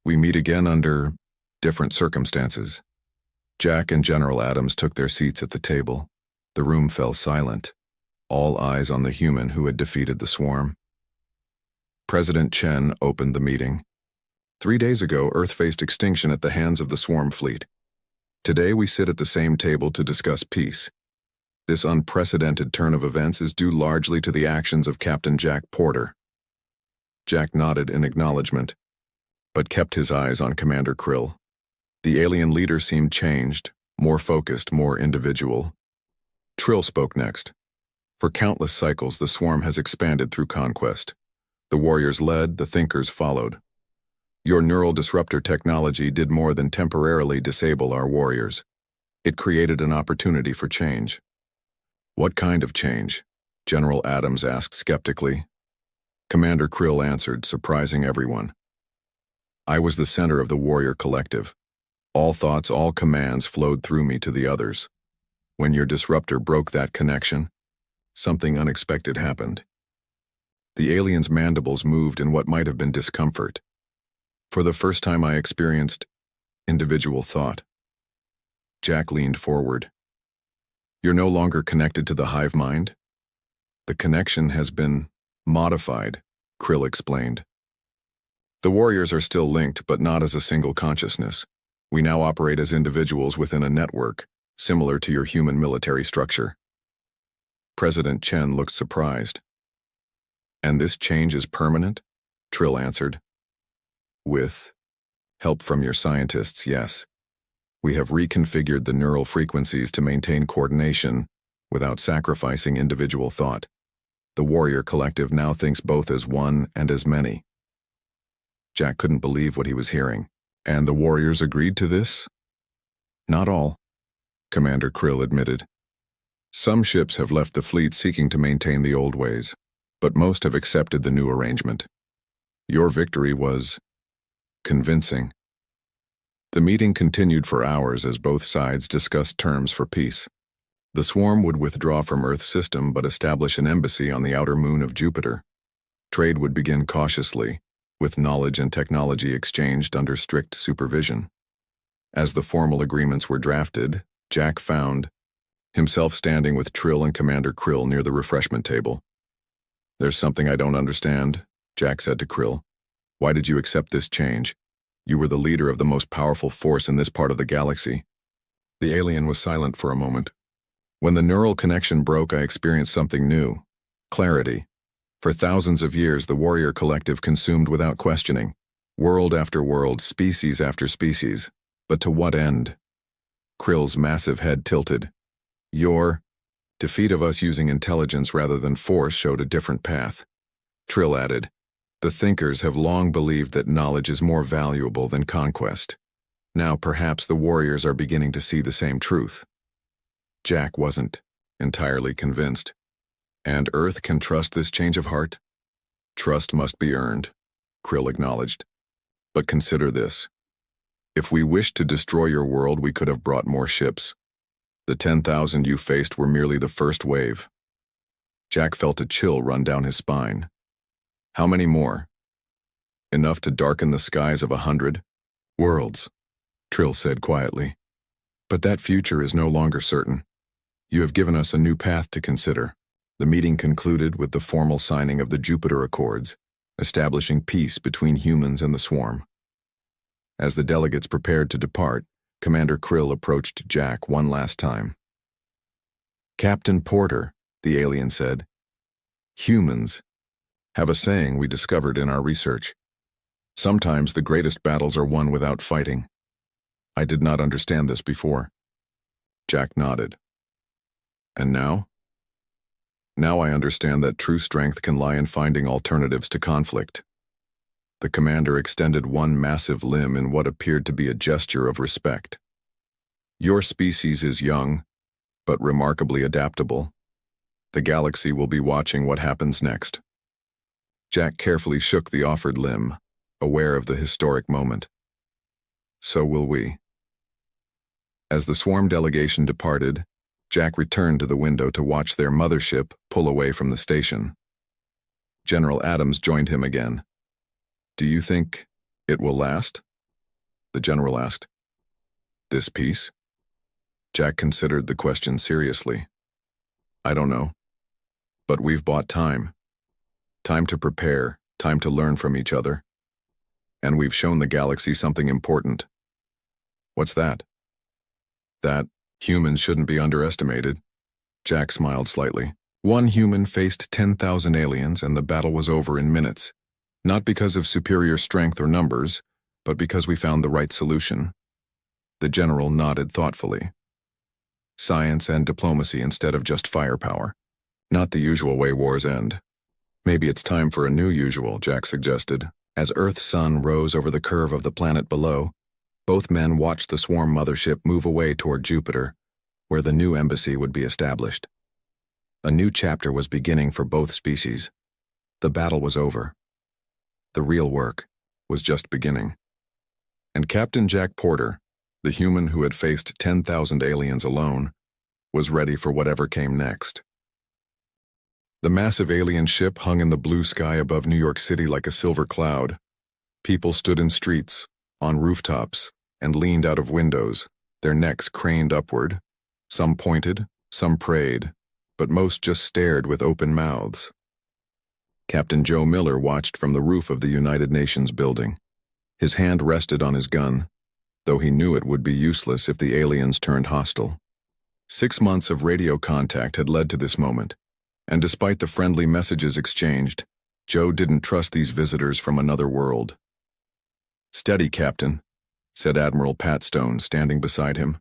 [SPEAKER 1] "We meet again under different circumstances." Jack and General Adams took their seats at the table. The room fell silent, all eyes on the human who had defeated the swarm. President Chen opened the meeting. 3 days ago, Earth faced extinction at the hands of the swarm fleet. Today we sit at the same table to discuss peace. This unprecedented turn of events is due largely to the actions of Captain Jack Porter. Jack nodded in acknowledgement, but kept his eyes on Commander Krill. The alien leader seemed changed, more focused, more individual. Trill spoke next. "For countless cycles, the swarm has expanded through conquest. The warriors led, the thinkers followed. Your neural disruptor technology did more than temporarily disable our warriors. It created an opportunity for change." "What kind of change?" General Adams asked skeptically. Commander Krill answered, surprising everyone. "I was the center of the warrior collective. All thoughts, all commands flowed through me to the others. When your disruptor broke that connection, something unexpected happened. The alien's mandibles moved in what might have been discomfort. For the first time I experienced individual thought." Jack leaned forward. "You're no longer connected to the hive mind?" "The connection has been modified," Krill explained. "The warriors are still linked, but not as a single consciousness. We now operate as individuals within a network, similar to your human military structure." President Chen looked surprised. "And this change is permanent?" Trill answered. "With help from your scientists, yes. We have reconfigured the neural frequencies to maintain coordination without sacrificing individual thought. The warrior collective now thinks both as one and as many." Jack couldn't believe what he was hearing. "And the warriors agreed to this?" "Not all," Commander Krill admitted. "Some ships have left the fleet seeking to maintain the old ways, but most have accepted the new arrangement. Your victory was convincing." The meeting continued for hours as both sides discussed terms for peace. The swarm would withdraw from Earth's system but establish an embassy on the outer moon of Jupiter. Trade would begin cautiously, with knowledge and technology exchanged under strict supervision. As the formal agreements were drafted, Jack found himself standing with Trill and Commander Krill near the refreshment table. "There's something I don't understand," Jack said to Krill. "Why did you accept this change? You were the leader of the most powerful force in this part of the galaxy." The alien was silent for a moment. "When the neural connection broke, I experienced something new. Clarity. For thousands of years, the warrior collective consumed without questioning. World after world, species after species. But to what end?" Krill's massive head tilted. "Your defeat of us using intelligence rather than force showed a different path." Trill added, "The thinkers have long believed that knowledge is more valuable than conquest. Now perhaps the warriors are beginning to see the same truth." Jack wasn't entirely convinced. "And Earth can trust this change of heart?" "Trust must be earned," Krill acknowledged. "But consider this. If we wished to destroy your world, we could have brought more ships. The 10,000 you faced were merely the first wave." Jack felt a chill run down his spine. "How many more?" "Enough to darken the skies of 100 worlds," Trill said quietly. "But that future is no longer certain. You have given us a new path to consider." The meeting concluded with the formal signing of the Jupiter Accords, establishing peace between humans and the swarm. As the delegates prepared to depart, Commander Krill approached Jack one last time. "Captain Porter," the alien said, "humans have a saying we discovered in our research. Sometimes the greatest battles are won without fighting. I did not understand this before." Jack nodded. "And now?" "Now I understand that true strength can lie in finding alternatives to conflict." The commander extended one massive limb in what appeared to be a gesture of respect. "Your species is young, but remarkably adaptable. The galaxy will be watching what happens next." Jack carefully shook the offered limb, aware of the historic moment. "So will we." As the swarm delegation departed, Jack returned to the window to watch their mothership pull away from the station. General Adams joined him again. "Do you think it will last?" the general asked. "This peace?" Jack considered the question seriously. "I don't know. But we've bought time. Time to prepare, time to learn from each other. And we've shown the galaxy something important." "What's that?" "That humans shouldn't be underestimated." Jack smiled slightly. "One human faced 10,000 aliens and the battle was over in minutes. Not because of superior strength or numbers, but because we found the right solution." The general nodded thoughtfully. "Science and diplomacy instead of just firepower. Not the usual way wars end." "Maybe it's time for a new usual," Jack suggested. As Earth's sun rose over the curve of the planet below, both men watched the swarm mothership move away toward Jupiter, where the new embassy would be established. A new chapter was beginning for both species. The battle was over. The real work was just beginning. And Captain Jack Porter, the human who had faced 10,000 aliens alone, was ready for whatever came next. The massive alien ship hung in the blue sky above New York City like a silver cloud. People stood in streets, on rooftops, and leaned out of windows, their necks craned upward. Some pointed, some prayed, but most just stared with open mouths. Captain Joe Miller watched from the roof of the United Nations building. His hand rested on his gun, though he knew it would be useless if the aliens turned hostile. 6 months of radio contact had led to this moment, and despite the friendly messages exchanged, Joe didn't trust these visitors from another world. "Steady, Captain," said Admiral Pat Stone, standing beside him.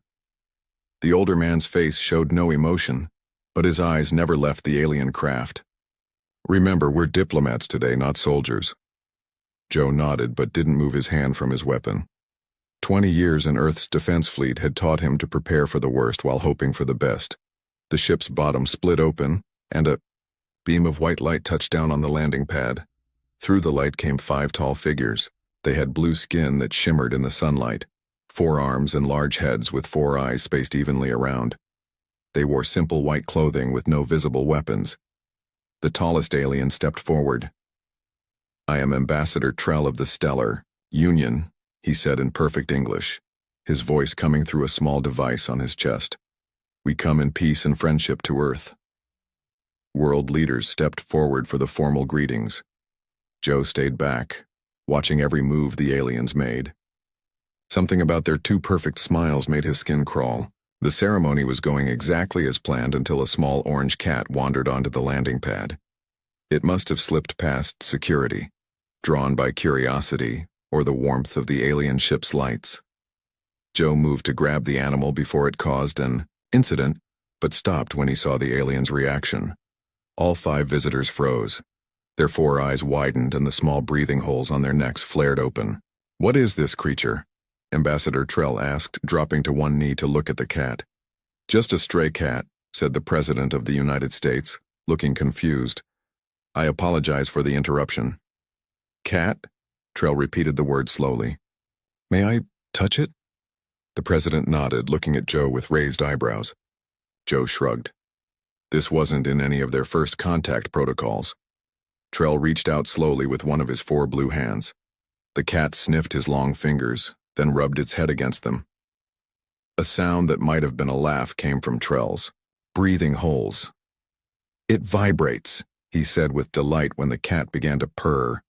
[SPEAKER 1] The older man's face showed no emotion, but his eyes never left the alien craft. "Remember, we're diplomats today, not soldiers." Joe nodded but didn't move his hand from his weapon. 20 years in Earth's defense fleet had taught him to prepare for the worst while hoping for the best. The ship's bottom split open, and a beam of white light touched down on the landing pad. Through the light came 5 tall figures. They had blue skin that shimmered in the sunlight, 4 arms and large heads with 4 eyes spaced evenly around. They wore simple white clothing with no visible weapons. The tallest alien stepped forward. "I am Ambassador Trell of the Stellar Union," he said in perfect English, his voice coming through a small device on his chest. "We come in peace and friendship to Earth." World leaders stepped forward for the formal greetings. Joe stayed back, watching every move the aliens made. Something about their 2 perfect smiles made his skin crawl. The ceremony was going exactly as planned until a small orange cat wandered onto the landing pad. It must have slipped past security, drawn by curiosity or the warmth of the alien ship's lights. Joe moved to grab the animal before it caused an incident, but stopped when he saw the alien's reaction. All 5 visitors froze. Their 4 eyes widened and the small breathing holes on their necks flared open. "What is this creature?" Ambassador Trell asked, dropping to one knee to look at the cat. "Just a stray cat," said the President of the United States, looking confused. "I apologize for the interruption." "Cat?" Trell repeated the word slowly. "May I touch it?" The President nodded, looking at Joe with raised eyebrows. Joe shrugged. This wasn't in any of their first contact protocols. Trell reached out slowly with one of his 4 blue hands. The cat sniffed his long fingers, then rubbed its head against them. A sound that might have been a laugh came from Trell's. Breathing holes. "It vibrates," he said with delight when the cat began to purr.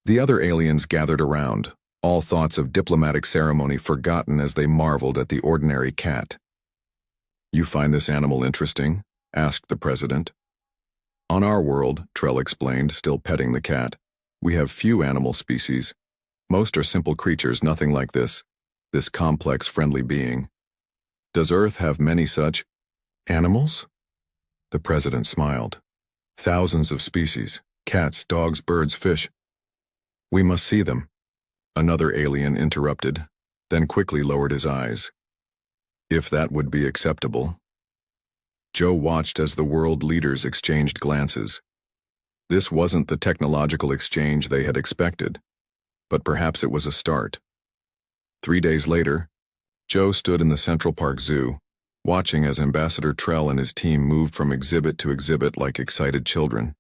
[SPEAKER 1] The other aliens gathered around, all thoughts of diplomatic ceremony forgotten as they marveled at the ordinary cat. "You find this animal interesting?" asked the President. "On our world," Trell explained, still petting the cat, "we have few animal species. Most are simple creatures, nothing like this complex, friendly being. Does Earth have many such animals?" The President smiled. "Thousands of species, cats, dogs, birds, fish. We must see them." Another alien interrupted, then quickly lowered his eyes. "If that would be acceptable." Joe watched as the world leaders exchanged glances. This wasn't the technological exchange they had expected, but perhaps it was a start. 3 days later, Joe stood in the Central Park Zoo, watching as Ambassador Trell and his team moved from exhibit to exhibit like excited children.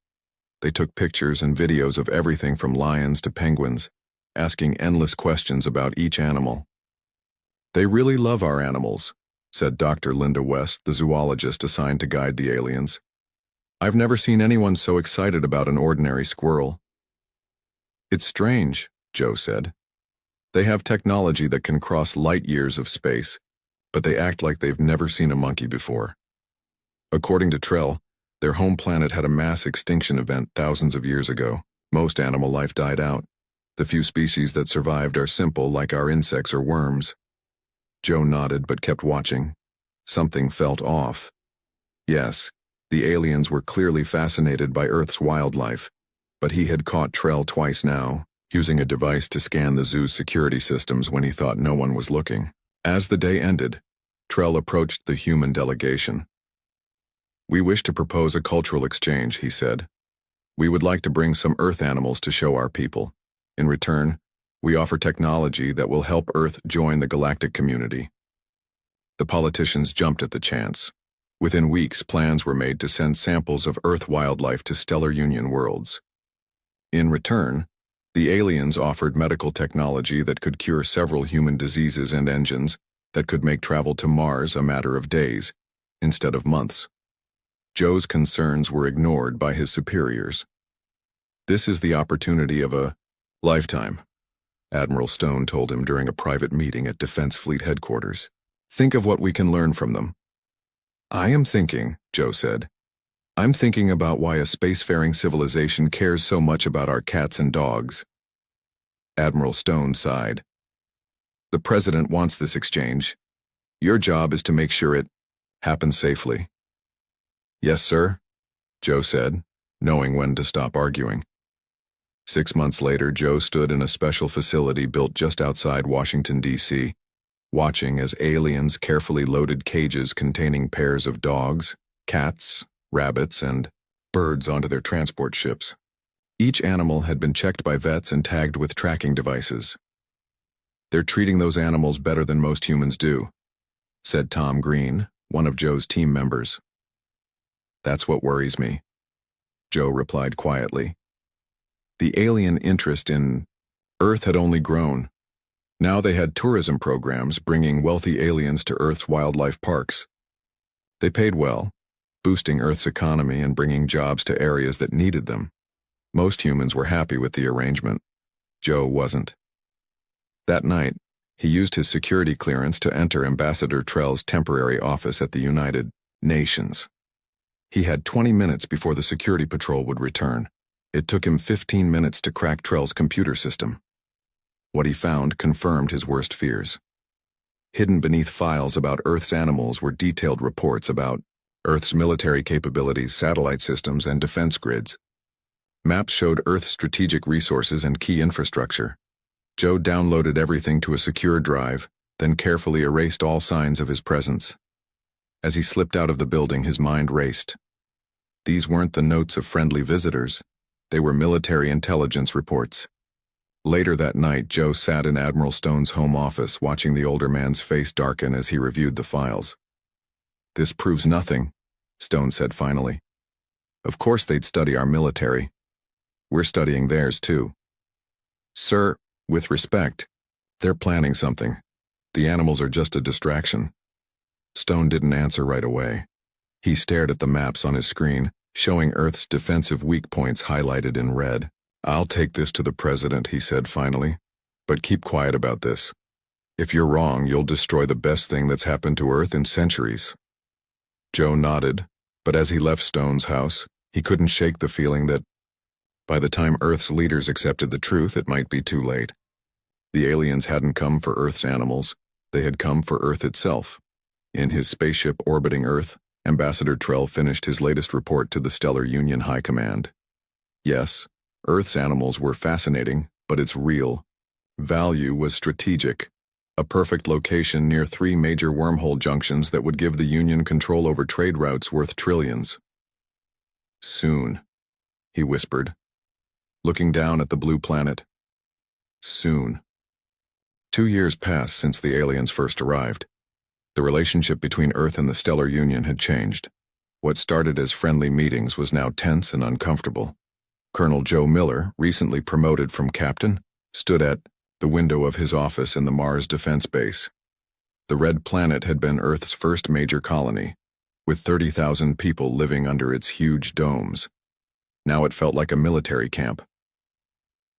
[SPEAKER 1] They took pictures and videos of everything from lions to penguins, asking endless questions about each animal. "They really love our animals," said Dr. Linda West, the zoologist assigned to guide the aliens. "I've never seen anyone so excited about an ordinary squirrel." "It's strange," Joe said. "They have technology that can cross light years of space, but they act like they've never seen a monkey before." According to Trell, their home planet had a mass extinction event thousands of years ago. Most animal life died out. The few species that survived are simple, like our insects or worms. Joe nodded but kept watching. Something felt off. Yes, the aliens were clearly fascinated by Earth's wildlife, but he had caught Trell twice now, using a device to scan the zoo's security systems when he thought no one was looking. As the day ended, Trell approached the human delegation. "We wish to propose a cultural exchange," he said. "We would like to bring some Earth animals to show our people. In return, we offer technology that will help Earth join the galactic community." The politicians jumped at the chance. Within weeks, plans were made to send samples of Earth wildlife to Stellar Union worlds. In return, the aliens offered medical technology that could cure several human diseases and engines that could make travel to Mars a matter of days, instead of months. Joe's concerns were ignored by his superiors. "This is the opportunity of a lifetime," Admiral Stone told him during a private meeting at Defense Fleet headquarters. "Think of what we can learn from them." "I am thinking," Joe said. "I'm thinking about why a spacefaring civilization cares so much about our cats and dogs." Admiral Stone sighed. "The President wants this exchange. Your job is to make sure it happens safely." "Yes, sir," Joe said, knowing when to stop arguing. 6 months later, Joe stood in a special facility built just outside Washington, D.C., watching as aliens carefully loaded cages containing pairs of dogs, cats, rabbits, and birds onto their transport ships. Each animal had been checked by vets and tagged with tracking devices. "They're treating those animals better than most humans do," said Tom Green, one of Joe's team members. "That's what worries me," Joe replied quietly. The alien interest in Earth had only grown. Now they had tourism programs bringing wealthy aliens to Earth's wildlife parks. They paid well, boosting Earth's economy and bringing jobs to areas that needed them. Most humans were happy with the arrangement. Joe wasn't. That night, he used his security clearance to enter Ambassador Trell's temporary office at the United Nations. He had 20 minutes before the security patrol would return. It took him 15 minutes to crack Trell's computer system. What he found confirmed his worst fears. Hidden beneath files about Earth's animals were detailed reports about Earth's military capabilities, satellite systems, and defense grids. Maps showed Earth's strategic resources and key infrastructure. Joe downloaded everything to a secure drive, then carefully erased all signs of his presence. As he slipped out of the building, his mind raced. These weren't the notes of friendly visitors. They were military intelligence reports. Later that night, Joe sat in Admiral Stone's home office, watching the older man's face darken as he reviewed the files. "This proves nothing," Stone said finally. "Of course they'd study our military. We're studying theirs too." "Sir, with respect, they're planning something. The animals are just a distraction." Stone didn't answer right away. He stared at the maps on his screen, showing Earth's defensive weak points highlighted in red. "I'll take this to the President," he said finally, "but keep quiet about this. If you're wrong, you'll destroy the best thing that's happened to Earth in centuries." Joe nodded, but as he left Stone's house, he couldn't shake the feeling that by the time Earth's leaders accepted the truth, it might be too late. The aliens hadn't come for Earth's animals, they had come for Earth itself. In his spaceship orbiting Earth, Ambassador Trell finished his latest report to the Stellar Union High Command. Yes, Earth's animals were fascinating, but its real value was strategic. A perfect location near 3 major wormhole junctions that would give the Union control over trade routes worth trillions. "Soon," he whispered, looking down at the blue planet. "Soon." 2 years passed since the aliens first arrived. The relationship between Earth and the Stellar Union had changed. What started as friendly meetings was now tense and uncomfortable. Colonel Joe Miller, recently promoted from captain, stood at the window of his office in the Mars Defense Base. The Red Planet had been Earth's first major colony, with 30,000 people living under its huge domes. Now it felt like a military camp.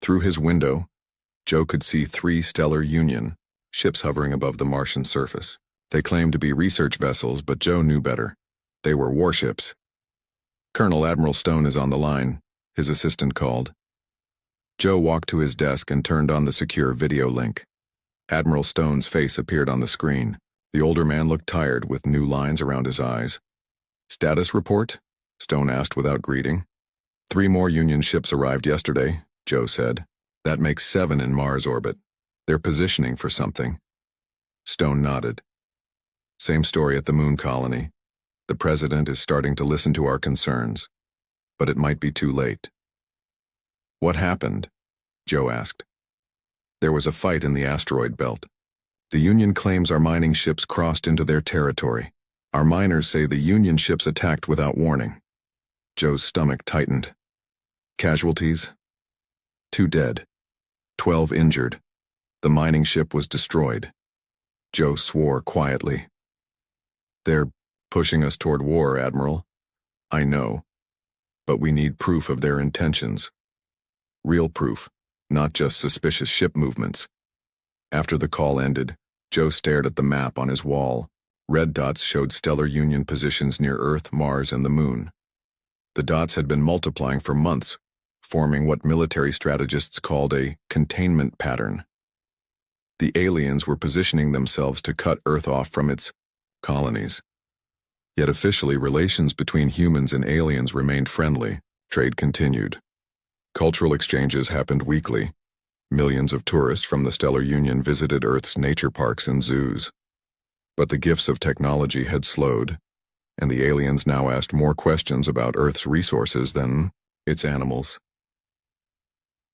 [SPEAKER 1] Through his window, Joe could see 3 Stellar Union ships hovering above the Martian surface. They claimed to be research vessels, but Joe knew better. They were warships. "Colonel Admiral Stone is on the line," his assistant called. Joe walked to his desk and turned on the secure video link. Admiral Stone's face appeared on the screen. The older man looked tired, with new lines around his eyes. "Status report?" Stone asked without greeting. 3 more Union ships arrived yesterday," Joe said. "That makes 7 in Mars orbit. They're positioning for something." Stone nodded. "Same story at the Moon colony. The president is starting to listen to our concerns, but it might be too late." "What happened?" Joe asked. "There was a fight in the asteroid belt. The Union claims our mining ships crossed into their territory. Our miners say the Union ships attacked without warning." Joe's stomach tightened. "Casualties?" 2 dead. 12 injured. The mining ship was destroyed. Joe swore quietly. "They're pushing us toward war, Admiral. I know. But we need proof of their intentions. Real proof, not just suspicious ship movements." After the call ended, Joe stared at the map on his wall. Red dots showed Stellar Union positions near Earth, Mars, and the Moon. The dots had been multiplying for months, forming what military strategists called a containment pattern. The aliens were positioning themselves to cut Earth off from its colonies. Yet officially, relations between humans and aliens remained friendly. Trade continued. Cultural exchanges happened weekly. Millions of tourists from the Stellar Union visited Earth's nature parks and zoos. But the gifts of technology had slowed, and the aliens now asked more questions about Earth's resources than its animals.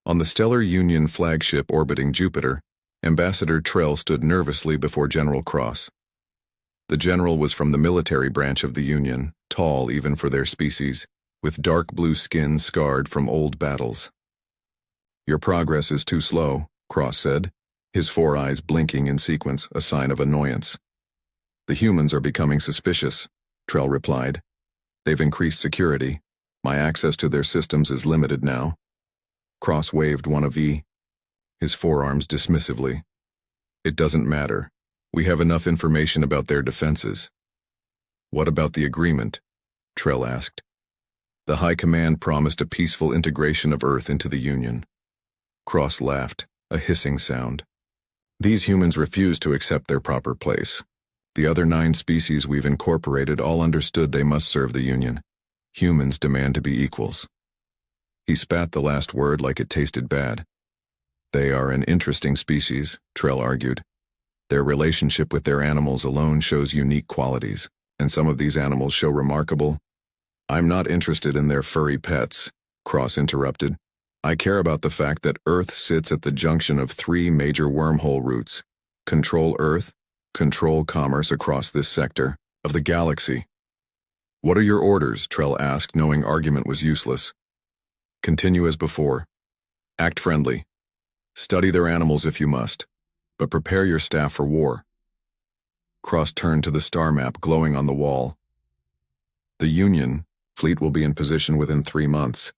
[SPEAKER 1] On the Stellar Union flagship orbiting Jupiter, Ambassador Trell stood nervously before General Cross. The general was from the military branch of the Union, tall even for their species, with dark blue skin scarred from old battles. "Your progress is too slow," Cross said, his 4 eyes blinking in sequence, a sign of annoyance. "The humans are becoming suspicious," Trell replied. "They've increased security. My access to their systems is limited now." Cross waved one of his forearms dismissively. "It doesn't matter. We have enough information about their defenses." "What about the agreement?" Trell asked. "The High Command promised a peaceful integration of Earth into the Union." Cross laughed, a hissing sound. "These humans refuse to accept their proper place. The other 9 species we've incorporated all understood they must serve the Union. Humans demand to be equals." He spat the last word like it tasted bad. "They are an interesting species," Trell argued. "Their relationship with their animals alone shows unique qualities, and some of these animals show remarkable—" "I'm not interested in their furry pets," Cross interrupted. "I care about the fact that Earth sits at the junction of 3 major wormhole routes. Control Earth, control commerce across this sector of the galaxy." "What are your orders?" Trell asked, knowing argument was useless. "Continue as before. Act friendly. Study their animals if you must, but prepare your staff for war." Cross turned to the star map glowing on the wall. "The Union fleet will be in position within 3 months.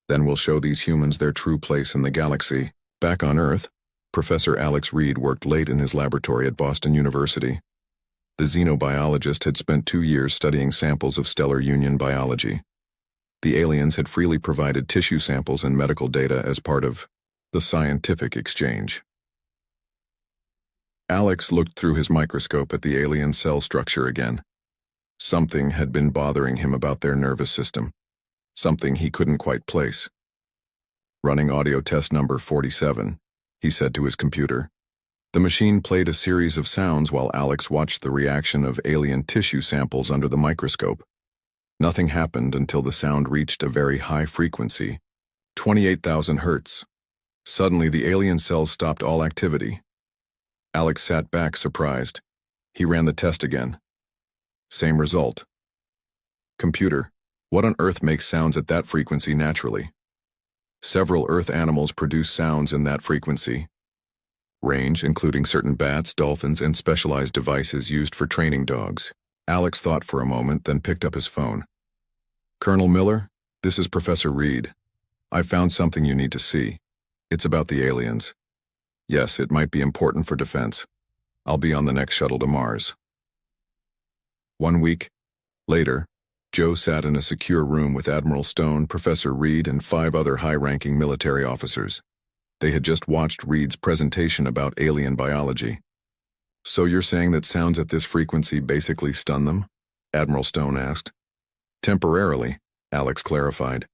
[SPEAKER 1] Then we'll show these humans their true place in the galaxy." Back on Earth, Professor Alex Reed worked late in his laboratory at Boston University. The xenobiologist had spent 2 years studying samples of Stellar Union biology. The aliens had freely provided tissue samples and medical data as part of the scientific exchange. Alex looked through his microscope at the alien cell structure again. Something had been bothering him about their nervous system. Something he couldn't quite place. "Running audio test number 47, he said to his computer. The machine played a series of sounds while Alex watched the reaction of alien tissue samples under the microscope. Nothing happened until the sound reached a very high frequency, 28,000 hertz. Suddenly, the alien cells stopped all activity. Alex sat back, surprised. He ran the test again. Same result. Computer, what on earth makes sounds at that frequency naturally? Several Earth animals produce sounds in that frequency. Range, including certain bats, dolphins, and specialized devices used for training dogs. Alex thought for a moment, then picked up his phone. Colonel Miller, this is Professor Reed. I found something you need to see. It's about the aliens. Yes, it might be important for defense. I'll be on the next shuttle to Mars. 1 week later, Joe sat in a secure room with Admiral Stone, Professor Reed, and 5 other high-ranking military officers. They had just watched Reed's presentation about alien biology. So you're saying that sounds at this frequency basically stun them? Admiral Stone asked. Temporarily, Alex clarified.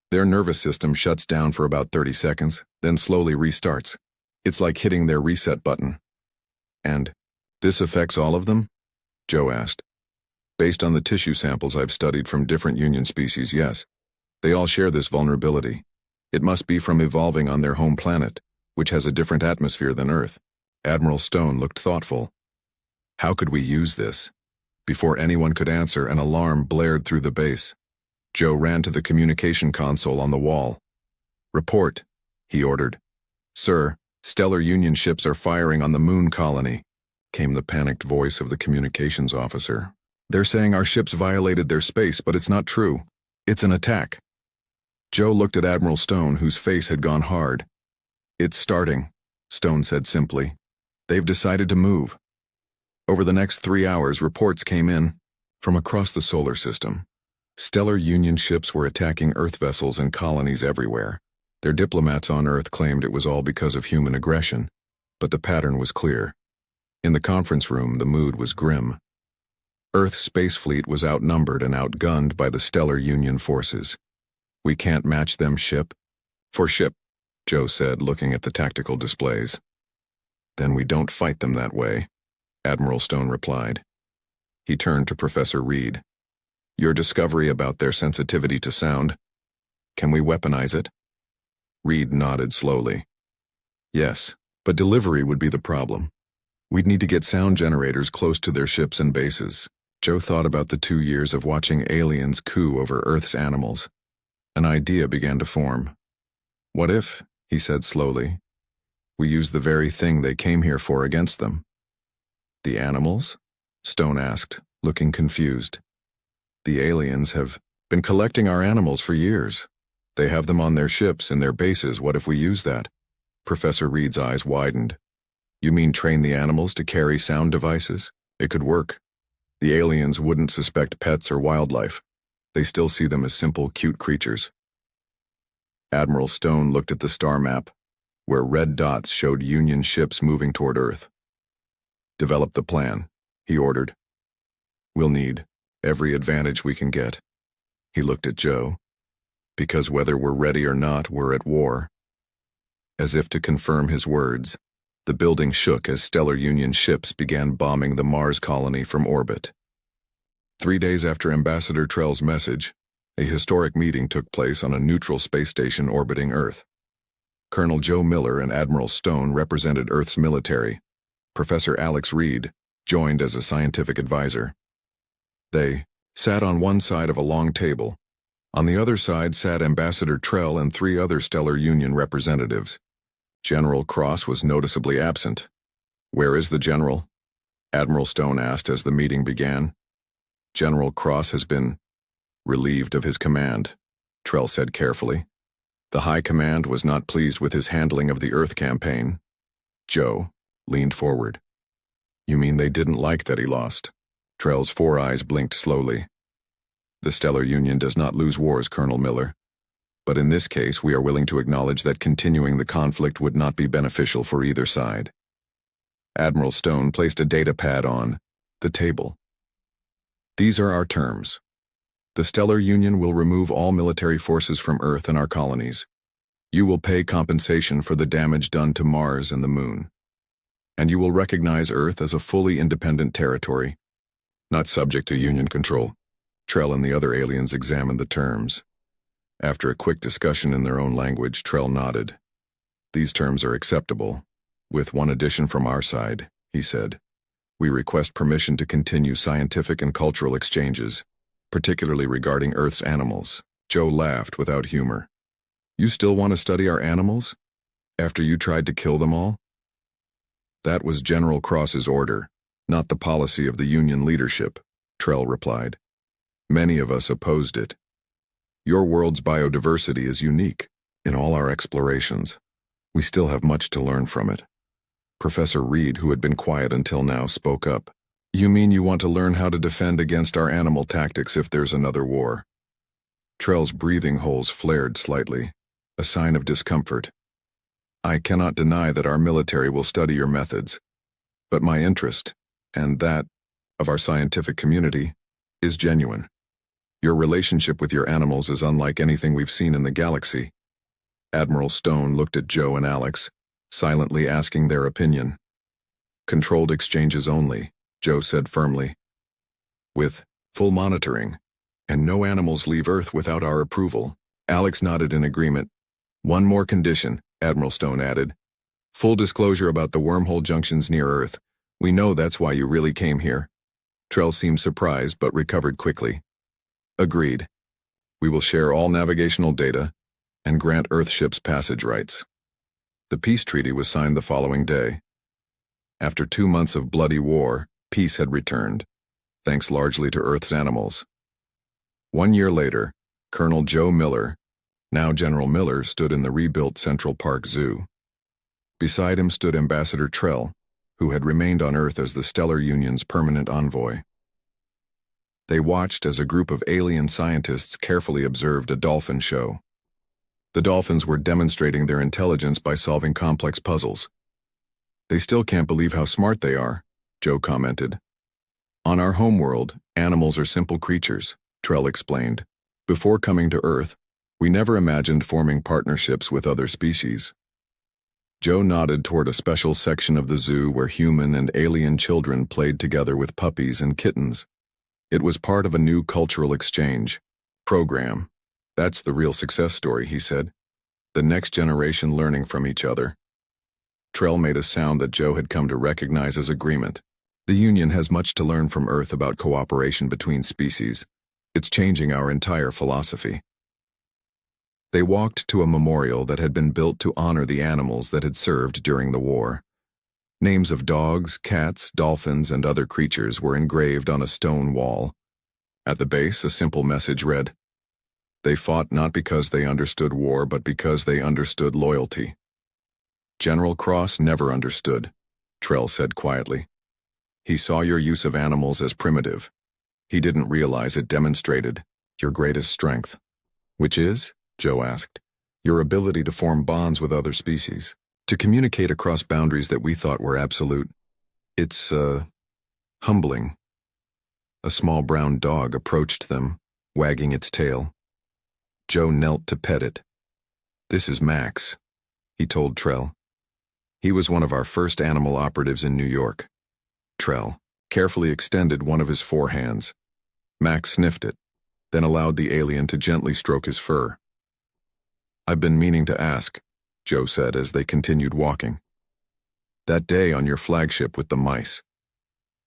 [SPEAKER 1] Their nervous system shuts down for about 30 seconds, then slowly restarts. It's like hitting their reset button. And this affects all of them? Joe asked. Based on the tissue samples I've studied from different Union species, yes. They all share this vulnerability. It must be from evolving on their home planet, which has a different atmosphere than Earth. Admiral Stone looked thoughtful. How could we use this? Before anyone could answer, an alarm blared through the base. Joe ran to the communication console on the wall. Report, he ordered. Sir, Stellar Union ships are firing on the moon colony, came the panicked voice of the communications officer. They're saying our ships violated their space, but it's not true. It's an attack. Joe looked at Admiral Stone, whose face had gone hard. It's starting, Stone said simply. They've decided to move. Over the next 3 hours, reports came in from across the solar system. Stellar Union ships were attacking Earth vessels and colonies everywhere. Their diplomats on Earth claimed it was all because of human aggression, but the pattern was clear. In the conference room, the mood was grim. Earth's space fleet was outnumbered and outgunned by the Stellar Union forces. We can't match them ship for ship, Joe said, looking at the tactical displays. Then we don't fight them that way, Admiral Stone replied. He turned to Professor Reed. Your discovery about their sensitivity to sound, can we weaponize it? Reed nodded slowly. Yes, but delivery would be the problem. We'd need to get sound generators close to their ships and bases. Joe thought about the 2 years of watching aliens coup over Earth's animals. An idea began to form. What if, he said slowly, we use the very thing they came here for against them? The animals? Stone asked, looking confused. The aliens have been collecting our animals for years. They have them on their ships and their bases. What if we use that? Professor Reed's eyes widened. You mean train the animals to carry sound devices? It could work. The aliens wouldn't suspect pets or wildlife. They still see them as simple, cute creatures. Admiral Stone looked at the star map, where red dots showed Union ships moving toward Earth. Develop the plan, he ordered. We'll need every advantage we can get. He looked at Joe. Because whether we're ready or not, we're at war. As if to confirm his words, the building shook as Stellar Union ships began bombing the Mars colony from orbit. 3 days after Ambassador Trell's message, a historic meeting took place on a neutral space station orbiting Earth. Colonel Joe Miller and Admiral Stone represented Earth's military. Professor Alex Reed joined as a scientific advisor. They sat on one side of a long table. On the other side sat Ambassador Trell and 3 other Stellar Union representatives. General Cross was noticeably absent. Where is the general? Admiral Stone asked as the meeting began. General Cross has been relieved of his command, Trell said carefully. The High Command was not pleased with his handling of the Earth campaign. Joe leaned forward. You mean they didn't like that he lost? Trell's 4 eyes blinked slowly. The Stellar Union does not lose wars, Colonel Miller. But in this case, we are willing to acknowledge that continuing the conflict would not be beneficial for either side. Admiral Stone placed a data pad on the table. These are our terms. The Stellar Union will remove all military forces from Earth and our colonies. You will pay compensation for the damage done to Mars and the Moon. And you will recognize Earth as a fully independent territory, not subject to Union control. Trell and the other aliens examined the terms. After a quick discussion in their own language, Trell nodded. These terms are acceptable. With one addition from our side, he said. We request permission to continue scientific and cultural exchanges, particularly regarding Earth's animals. Joe laughed without humor. You still want to study our animals? After you tried to kill them all? That was General Cross's order, not the policy of the Union leadership, Trell replied. Many of us opposed it. Your world's biodiversity is unique. In all our explorations, we still have much to learn from it. Professor Reed, who had been quiet until now, spoke up. You mean you want to learn how to defend against our animal tactics if there's another war? Trell's breathing holes flared slightly, a sign of discomfort. I cannot deny that our military will study your methods, but my interest, and that of our scientific community, is genuine. Your relationship with your animals is unlike anything we've seen in the galaxy. Admiral Stone looked at Joe and Alex, silently asking their opinion. Controlled exchanges only, Joe said firmly. With full monitoring, and no animals leave Earth without our approval. Alex nodded in agreement. One more condition, Admiral Stone added. Full disclosure about the wormhole junctions near Earth. We know that's why you really came here. Trell seemed surprised but recovered quickly. Agreed. We will share all navigational data and grant Earthships passage rights. The peace treaty was signed the following day. After 2 months of bloody war, peace had returned, thanks largely to Earth's animals. 1 year later, Colonel Joe Miller, now General Miller, stood in the rebuilt Central Park Zoo. Beside him stood Ambassador Trell, who had remained on Earth as the Stellar Union's permanent envoy. They watched as a group of alien scientists carefully observed a dolphin show. The dolphins were demonstrating their intelligence by solving complex puzzles. They still can't believe how smart they are, Joe commented. On our homeworld, animals are simple creatures, Trell explained. Before coming to Earth, we never imagined forming partnerships with other species. Joe nodded toward a special section of the zoo where human and alien children played together with puppies and kittens. It was part of a new cultural exchange program. That's the real success story, he said. The next generation learning from each other. Trell made a sound that Joe had come to recognize as agreement. The Union has much to learn from Earth about cooperation between species. It's changing our entire philosophy. They walked to a memorial that had been built to honor the animals that had served during the war. Names of dogs, cats, dolphins, and other creatures were engraved on a stone wall. At the base, a simple message read, They fought not because they understood war, but because they understood loyalty. General Cross never understood, Trell said quietly. He saw your use of animals as primitive. He didn't realize it demonstrated your greatest strength. Which is? Joe asked. Your ability to form bonds with other species, to communicate across boundaries that we thought were absolute. It's, humbling. A small brown dog approached them, wagging its tail. Joe knelt to pet it. This is Max, he told Trell. He was one of our first animal operatives in New York. Trell carefully extended one of his 4 hands. Max sniffed it, then allowed the alien to gently stroke his fur. I've been meaning to ask, Joe said as they continued walking. That day on your flagship with the mice,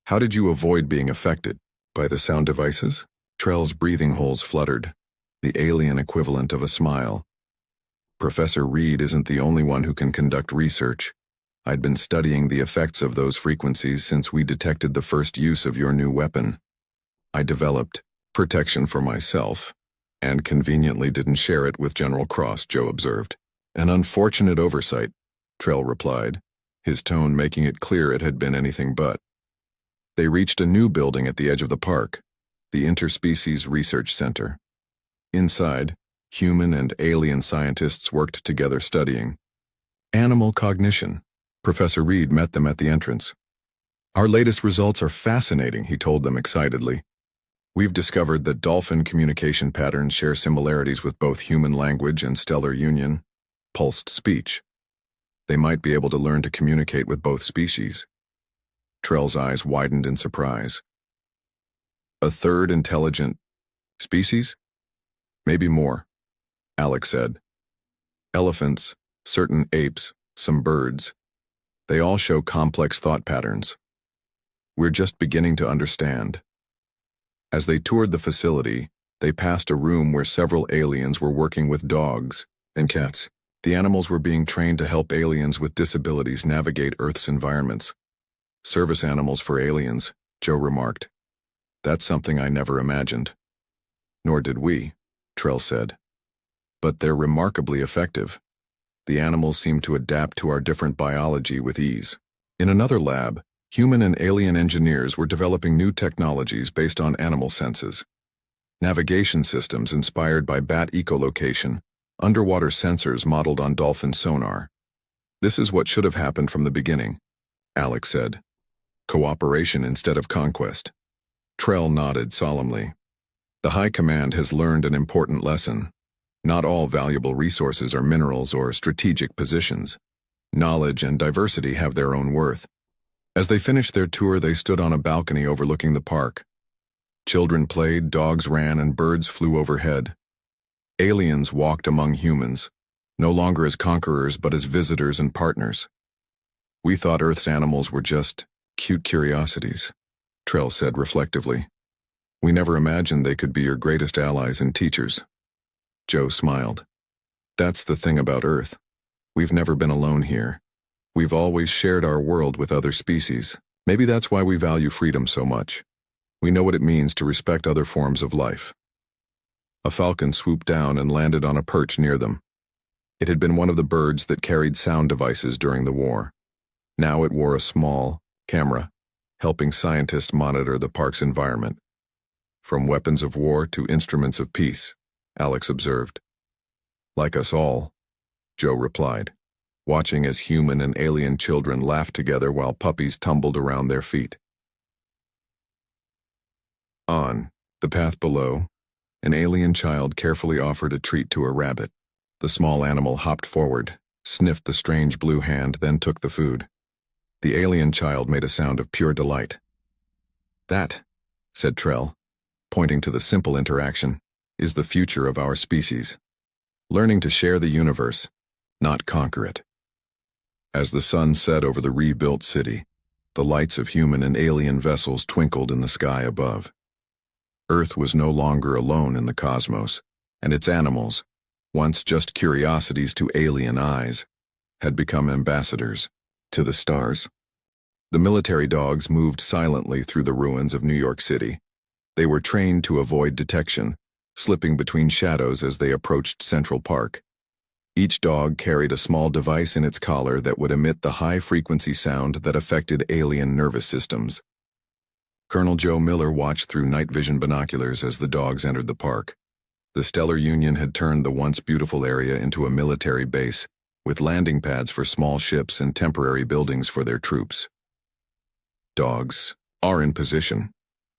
[SPEAKER 1] how did you avoid being affected? By the sound devices? Trell's breathing holes fluttered, the alien equivalent of a smile. Professor Reed isn't the only one who can conduct research. I'd been studying the effects of those frequencies since we detected the first use of your new weapon. I developed protection for myself, and conveniently didn't share it with General Cross, Joe observed. An unfortunate oversight, Trell replied, his tone making it clear it had been anything but. They reached a new building at the edge of the park, the Interspecies Research Center. Inside, human and alien scientists worked together studying animal cognition. Professor Reed met them at the entrance. Our latest results are fascinating, he told them excitedly. We've discovered that dolphin communication patterns share similarities with both human language and Stellar Union pulsed speech. They might be able to learn to communicate with both species. Trell's eyes widened in surprise. A third intelligent species? Maybe more, Alex said. Elephants, certain apes, some birds. They all show complex thought patterns. We're just beginning to understand. As they toured the facility, they passed a room where several aliens were working with dogs and cats. The animals were being trained to help aliens with disabilities navigate Earth's environments. Service animals for aliens, Joe remarked. That's something I never imagined. Nor did we, Trell said. But they're remarkably effective. The animals seem to adapt to our different biology with ease. In another lab, human and alien engineers were developing new technologies based on animal senses. Navigation systems inspired by bat echolocation, underwater sensors modeled on dolphin sonar. This is what should have happened from the beginning, Alex said. Cooperation instead of conquest. Trell nodded solemnly. The High Command has learned an important lesson. Not all valuable resources are minerals or strategic positions. Knowledge and diversity have their own worth. As they finished their tour, they stood on a balcony overlooking the park. Children played, dogs ran, and birds flew overhead. Aliens walked among humans, no longer as conquerors but as visitors and partners. We thought Earth's animals were just cute curiosities, Trell said reflectively. We never imagined they could be your greatest allies and teachers. Joe smiled. That's the thing about Earth. We've never been alone here. We've always shared our world with other species. Maybe that's why we value freedom so much. We know what it means to respect other forms of life. A falcon swooped down and landed on a perch near them. It had been one of the birds that carried sound devices during the war. Now it wore a small camera, helping scientists monitor the park's environment. From weapons of war to instruments of peace, Alex observed. Like us all, Joe replied, watching as human and alien children laughed together while puppies tumbled around their feet. On the path below, an alien child carefully offered a treat to a rabbit. The small animal hopped forward, sniffed the strange blue hand, then took the food. The alien child made a sound of pure delight. That, said Trell, pointing to the simple interaction, is the future of our species. Learning to share the universe, not conquer it. As the sun set over the rebuilt city, the lights of human and alien vessels twinkled in the sky above. Earth was no longer alone in the cosmos, and its animals, once just curiosities to alien eyes, had become ambassadors to the stars. The military dogs moved silently through the ruins of New York City. They were trained to avoid detection, slipping between shadows as they approached Central Park. Each dog carried a small device in its collar that would emit the high-frequency sound that affected alien nervous systems. Colonel Joe Miller watched through night vision binoculars as the dogs entered the park. The Stellar Union had turned the once beautiful area into a military base, with landing pads for small ships and temporary buildings for their troops. Dogs are in position,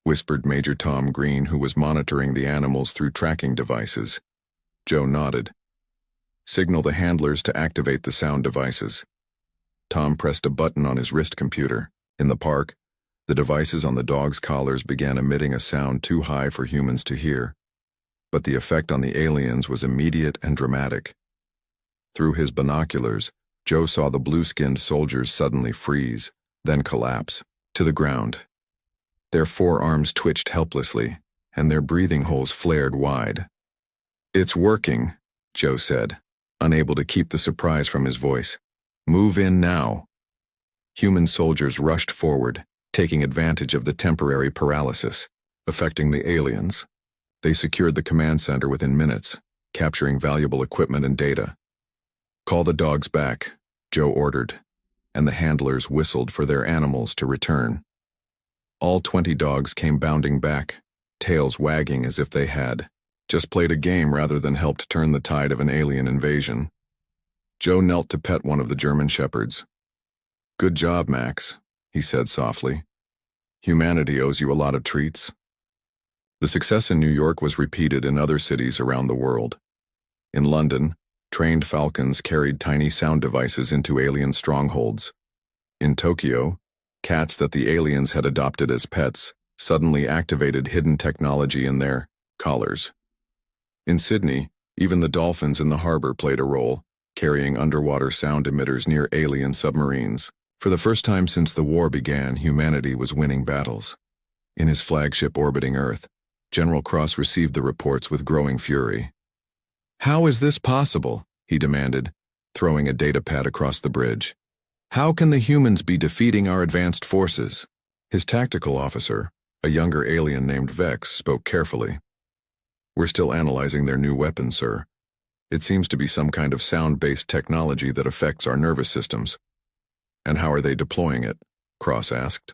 [SPEAKER 1] whispered Major Tom Green, who was monitoring the animals through tracking devices. Joe nodded. Signal the handlers to activate the sound devices. Tom pressed a button on his wrist computer. In the park, the devices on the dogs' collars began emitting a sound too high for humans to hear. But the effect on the aliens was immediate and dramatic. Through his binoculars, Joe saw the blue-skinned soldiers suddenly freeze, then collapse, to the ground. Their forearms twitched helplessly, and their breathing holes flared wide. It's working, Joe said, unable to keep the surprise from his voice. Move in now. Human soldiers rushed forward, taking advantage of the temporary paralysis affecting the aliens. They secured the command center within minutes, capturing valuable equipment and data. Call the dogs back, Joe ordered, and the handlers whistled for their animals to return. All 20 dogs came bounding back, tails wagging as if they had just played a game rather than helped turn the tide of an alien invasion. Joe knelt to pet one of the German shepherds. Good job, Max, he said softly. Humanity owes you a lot of treats. The success in New York was repeated in other cities around the world. In London, trained falcons carried tiny sound devices into alien strongholds. In Tokyo, cats that the aliens had adopted as pets suddenly activated hidden technology in their collars. In Sydney, even the dolphins in the harbor played a role, carrying underwater sound emitters near alien submarines. For the first time since the war began, humanity was winning battles. In his flagship orbiting Earth, General Cross received the reports with growing fury. "How is this possible?" he demanded, throwing a datapad across the bridge. "How can the humans be defeating our advanced forces?" His tactical officer, a younger alien named Vex, spoke carefully. "We're still analyzing their new weapon, sir. It seems to be some kind of sound-based technology that affects our nervous systems." "And how are they deploying it?" Cross asked.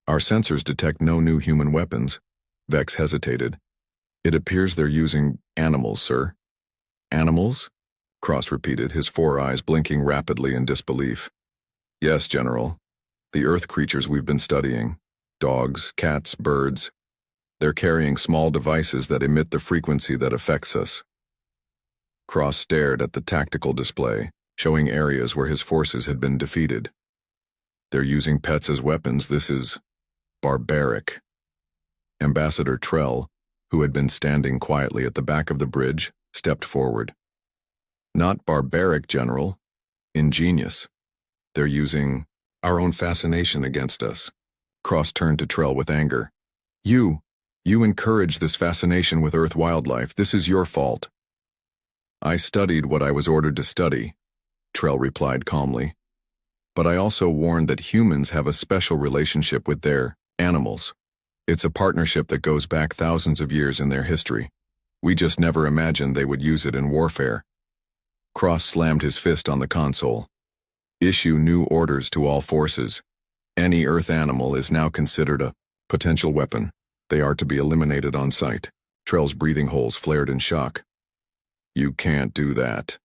[SPEAKER 1] "Our sensors detect no new human weapons." Vex hesitated. "It appears they're using animals, sir." "Animals?" Cross repeated, his four eyes blinking rapidly in disbelief. "Yes, General. The Earth creatures we've been studying. Dogs, cats, birds. They're carrying small devices that emit the frequency that affects us." Cross stared at the tactical display, showing areas where his forces had been defeated. "They're using pets as weapons. This is barbaric." Ambassador Trell, who had been standing quietly at the back of the bridge, stepped forward. "Not barbaric, General. Ingenious. They're using our own fascination against us." Cross turned to Trell with anger. You encourage this fascination with Earth wildlife. This is your fault." "I studied what I was ordered to study," Trell replied calmly. "But I also warned that humans have a special relationship with their animals. It's a partnership that goes back thousands of years in their history. We just never imagined they would use it in warfare." Cross slammed his fist on the console. "Issue new orders to all forces. Any Earth animal is now considered a potential weapon. They are to be eliminated on sight." Trell's breathing holes flared in shock. "You can't do that."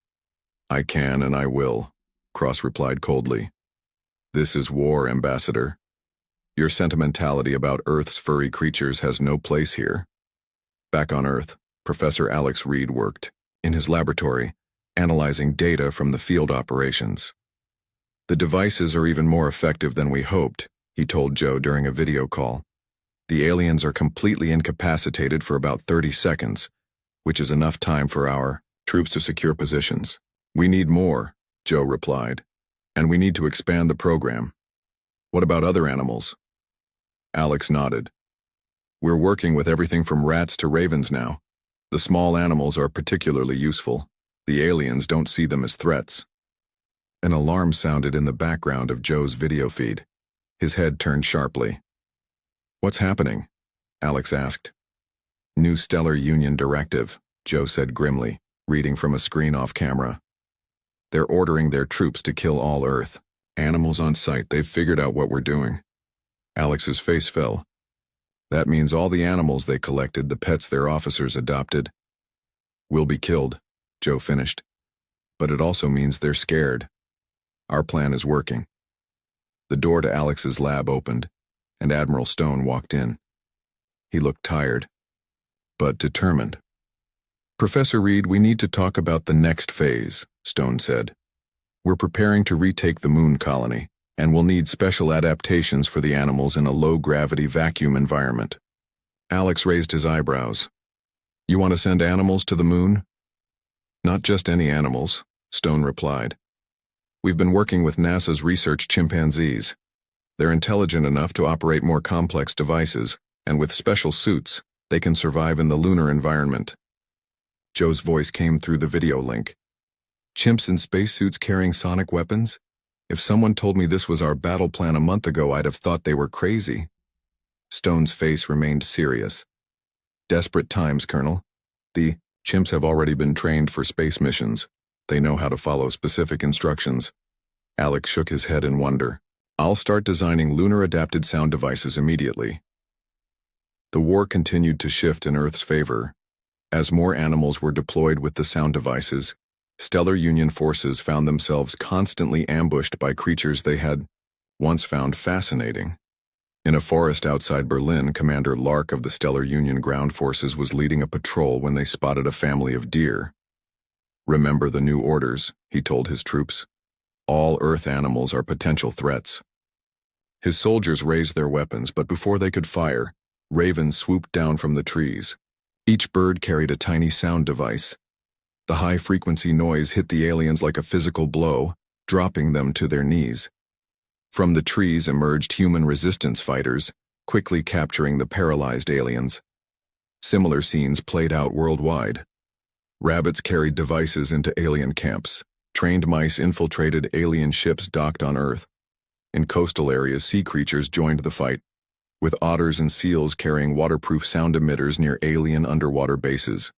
[SPEAKER 1] "I can and I will," Cross replied coldly. "This is war, Ambassador. Your sentimentality about Earth's furry creatures has no place here." Back on Earth, Professor Alex Reed worked, in his laboratory, analyzing data from the field operations. "The devices are even more effective than we hoped," he told Joe during a video call. "The aliens are completely incapacitated for about 30 seconds, which is enough time for our troops to secure positions." "We need more," Joe replied, "and we need to expand the program." "What about other animals?" Alex nodded. "We're working with everything from rats to ravens now. The small animals are particularly useful. The aliens don't see them as threats." An alarm sounded in the background of Joe's video feed. His head turned sharply. "What's happening?" Alex asked. "New Stellar Union directive," Joe said grimly, reading from a screen off camera. "They're ordering their troops to kill all Earth. Animals on sight. They've figured out what we're doing." Alex's face fell. "That means all the animals they collected, the pets their officers adopted, will be killed," Joe finished. "But it also means they're scared. Our plan is working." The door to Alex's lab opened, and Admiral Stone walked in. He looked tired, but determined. "Professor Reed, we need to talk about the next phase," Stone said. "We're preparing to retake the moon colony, and we'll need special adaptations for the animals in a low-gravity vacuum environment." Alex raised his eyebrows. "You want to send animals to the moon?" "Not just any animals," Stone replied. "We've been working with NASA's research chimpanzees. They're intelligent enough to operate more complex devices, and with special suits, they can survive in the lunar environment." Joe's voice came through the video link. "Chimps in spacesuits carrying sonic weapons? If someone told me this was our battle plan a month ago, I'd have thought they were crazy." Stone's face remained serious. "Desperate times, Colonel. The chimps have already been trained for space missions. They know how to follow specific instructions." Alex shook his head in wonder. "I'll start designing lunar-adapted sound devices immediately." The war continued to shift in Earth's favor. As more animals were deployed with the sound devices, Stellar Union forces found themselves constantly ambushed by creatures they had once found fascinating. In a forest outside Berlin, Commander Lark of the Stellar Union ground forces was leading a patrol when they spotted a family of deer. "Remember the new orders," he told his troops. "All Earth animals are potential threats." His soldiers raised their weapons, but before they could fire, ravens swooped down from the trees. Each bird carried a tiny sound device. The high-frequency noise hit the aliens like a physical blow, dropping them to their knees. From the trees emerged human resistance fighters, quickly capturing the paralyzed aliens. Similar scenes played out worldwide. Rabbits carried devices into alien camps. Trained mice infiltrated alien ships docked on Earth. In coastal areas, sea creatures joined the fight, with otters and seals carrying waterproof sound emitters near alien underwater bases.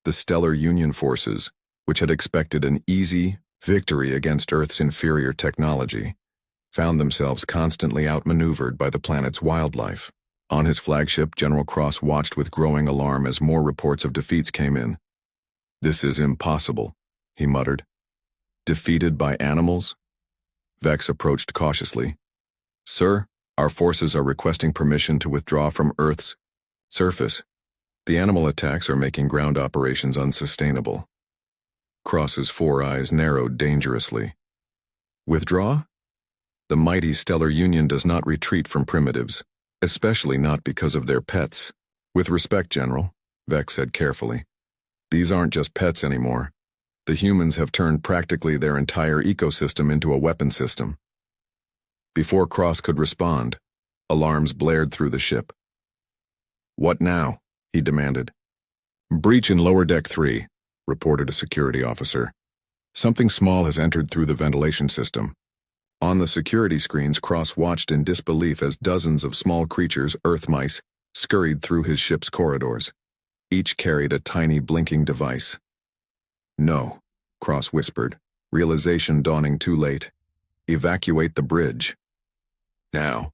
[SPEAKER 1] The Stellar Union forces, which had expected an easy victory against Earth's inferior technology, found themselves constantly outmaneuvered by the planet's wildlife. On his flagship, General Cross watched with growing alarm as more reports of defeats came in. "This is impossible," he muttered. "Defeated by animals?" Vex approached cautiously. "Sir, our forces are requesting permission to withdraw from Earth's surface. The animal attacks are making ground operations unsustainable." Cross's four eyes narrowed dangerously. "Withdraw? The mighty Stellar Union does not retreat from primitives, especially not because of their pets." "With respect, General," Vex said carefully, "these aren't just pets anymore. The humans have turned practically their entire ecosystem into a weapon system." Before Cross could respond, alarms blared through the ship. "What now?" he demanded. "Breach in lower deck 3, reported a security officer. "Something small has entered through the ventilation system." On the security screens, Cross watched in disbelief as dozens of small creatures, Earth mice, scurried through his ship's corridors. Each carried a tiny blinking device. "No," Cross whispered, realization dawning too late. "Evacuate the bridge. Now."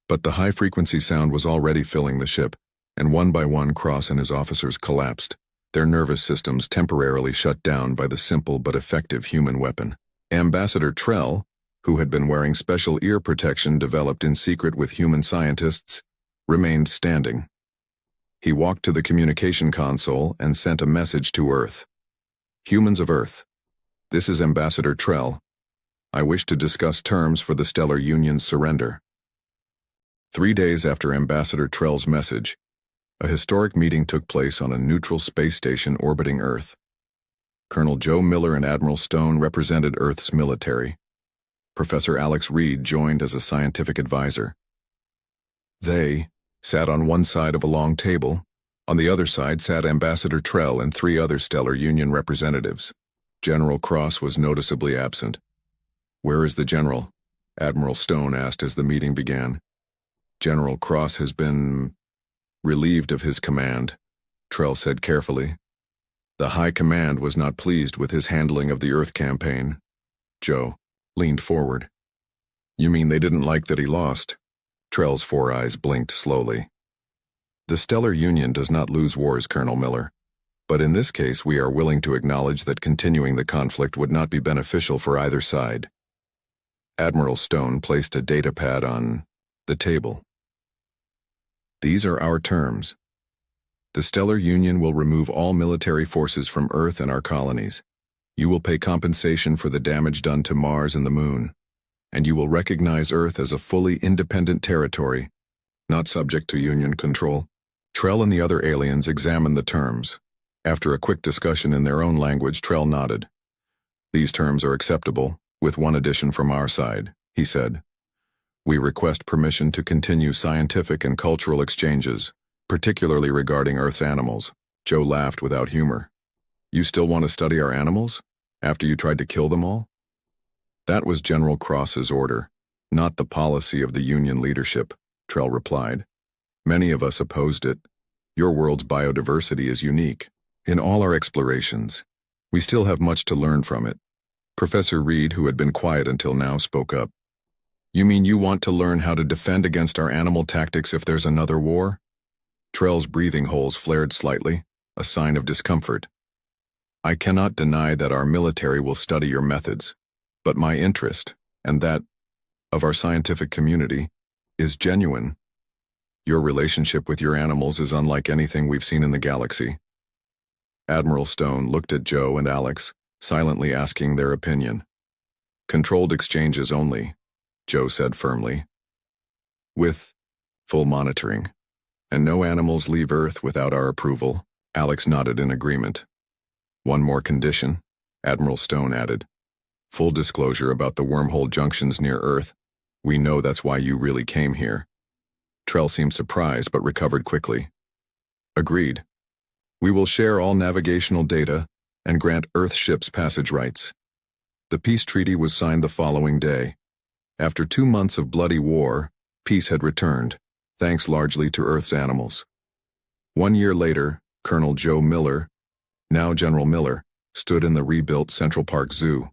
[SPEAKER 1] But the high-frequency sound was already filling the ship, and one by one Cross and his officers collapsed, their nervous systems temporarily shut down by the simple but effective human weapon. Ambassador Trell, who had been wearing special ear protection developed in secret with human scientists, remained standing. He walked to the communication console and sent a message to Earth. "Humans of Earth, this is Ambassador Trell. I wish to discuss terms for the Stellar Union's surrender." 3 days after Ambassador Trell's message, a historic meeting took place on a neutral space station orbiting Earth. Colonel Joe Miller and Admiral Stone represented Earth's military. Professor Alex Reed joined as a scientific advisor. They sat on one side of a long table. On the other side sat Ambassador Trell and 3 other Stellar Union representatives. General Cross was noticeably absent. "Where is the general?" Admiral Stone asked as the meeting began. "General Cross has been relieved of his command," Trell said carefully. "The High Command was not pleased with his handling of the Earth campaign." Joe leaned forward. "You mean they didn't like that he lost?" Trell's 4 eyes blinked slowly. "The Stellar Union does not lose wars, Colonel Miller. But in this case we are willing to acknowledge that continuing the conflict would not be beneficial for either side." Admiral Stone placed a data pad on the table. "These are our terms. The Stellar Union will remove all military forces from Earth and our colonies. You will pay compensation for the damage done to Mars and the Moon, and you will recognize Earth as a fully independent territory, not subject to Union control." Trell and the other aliens examined the terms. After a quick discussion in their own language, Trell nodded. "These terms are acceptable, with one addition from our side," he said. "We request permission to continue scientific and cultural exchanges, particularly regarding Earth's animals." Joe laughed without humor. "You still want to study our animals? After you tried to kill them all?" "That was General Cross's order, not the policy of the Union leadership," Trell replied. "Many of us opposed it. Your world's biodiversity is unique. In all our explorations, we still have much to learn from it." Professor Reed, who had been quiet until now, spoke up. "You mean you want to learn how to defend against our animal tactics if there's another war?" Trell's breathing holes flared slightly, a sign of discomfort. "I cannot deny that our military will study your methods, but my interest, and that of our scientific community, is genuine. Your relationship with your animals is unlike anything we've seen in the galaxy." Admiral Stone looked at Joe and Alex, silently asking their opinion. "Controlled exchanges only," Joe said firmly. "With full monitoring. And no animals leave Earth without our approval." Alex nodded in agreement. "One more condition," Admiral Stone added. "Full disclosure about the wormhole junctions near Earth We know that's why you really came here. Trell seemed surprised but recovered quickly. Agreed. We will share all navigational data and grant Earth ships passage rights. The peace treaty was signed the following day. After 2 months of bloody war, peace had returned, thanks largely to Earth's animals. 1 year later, Colonel Joe Miller, now General Miller, stood in the rebuilt Central Park Zoo.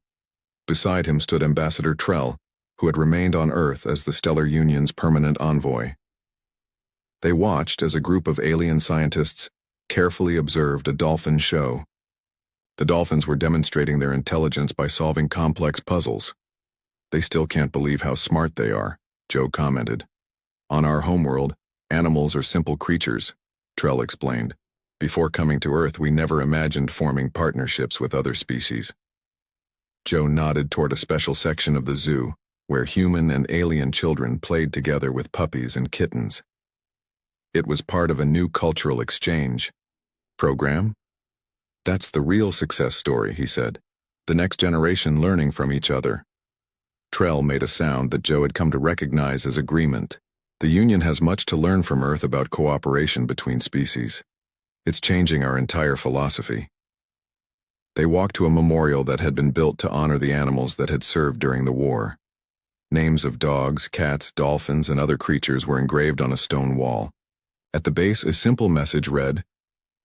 [SPEAKER 1] Beside him stood Ambassador Trell, who had remained on Earth as the Stellar Union's permanent envoy. They watched as a group of alien scientists carefully observed a dolphin show. The dolphins were demonstrating their intelligence by solving complex puzzles. They still can't believe how smart they are, Joe commented. On our homeworld, animals are simple creatures, Trell explained. Before coming to Earth, we never imagined forming partnerships with other species. Joe nodded toward a special section of the zoo, where human and alien children played together with puppies and kittens. It was part of a new cultural exchange program. That's the real success story, he said. The next generation learning from each other. Trell made a sound that Joe had come to recognize as agreement. The Union has much to learn from Earth about cooperation between species. It's changing our entire philosophy. They walked to a memorial that had been built to honor the animals that had served during the war. Names of dogs, cats, dolphins, and other creatures were engraved on a stone wall. At the base, a simple message read,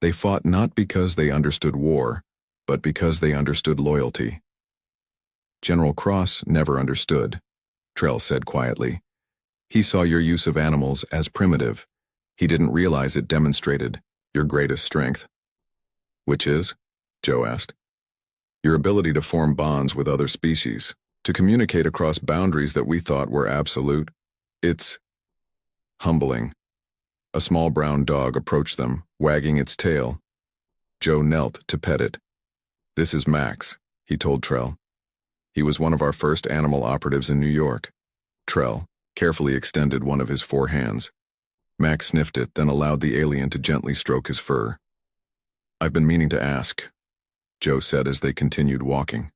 [SPEAKER 1] "They fought not because they understood war, but because they understood loyalty." General Cross never understood, Trell said quietly. He saw your use of animals as primitive. He didn't realize it demonstrated your greatest strength. Which is? Joe asked. Your ability to form bonds with other species, to communicate across boundaries that we thought were absolute. It's humbling. A small brown dog approached them, wagging its tail. Joe knelt to pet it. This is Max, he told Trell. He was one of our first animal operatives in New York. Trell carefully extended one of his 4 hands. Max sniffed it, then allowed the alien to gently stroke his fur. I've been meaning to ask, Joe said as they continued walking.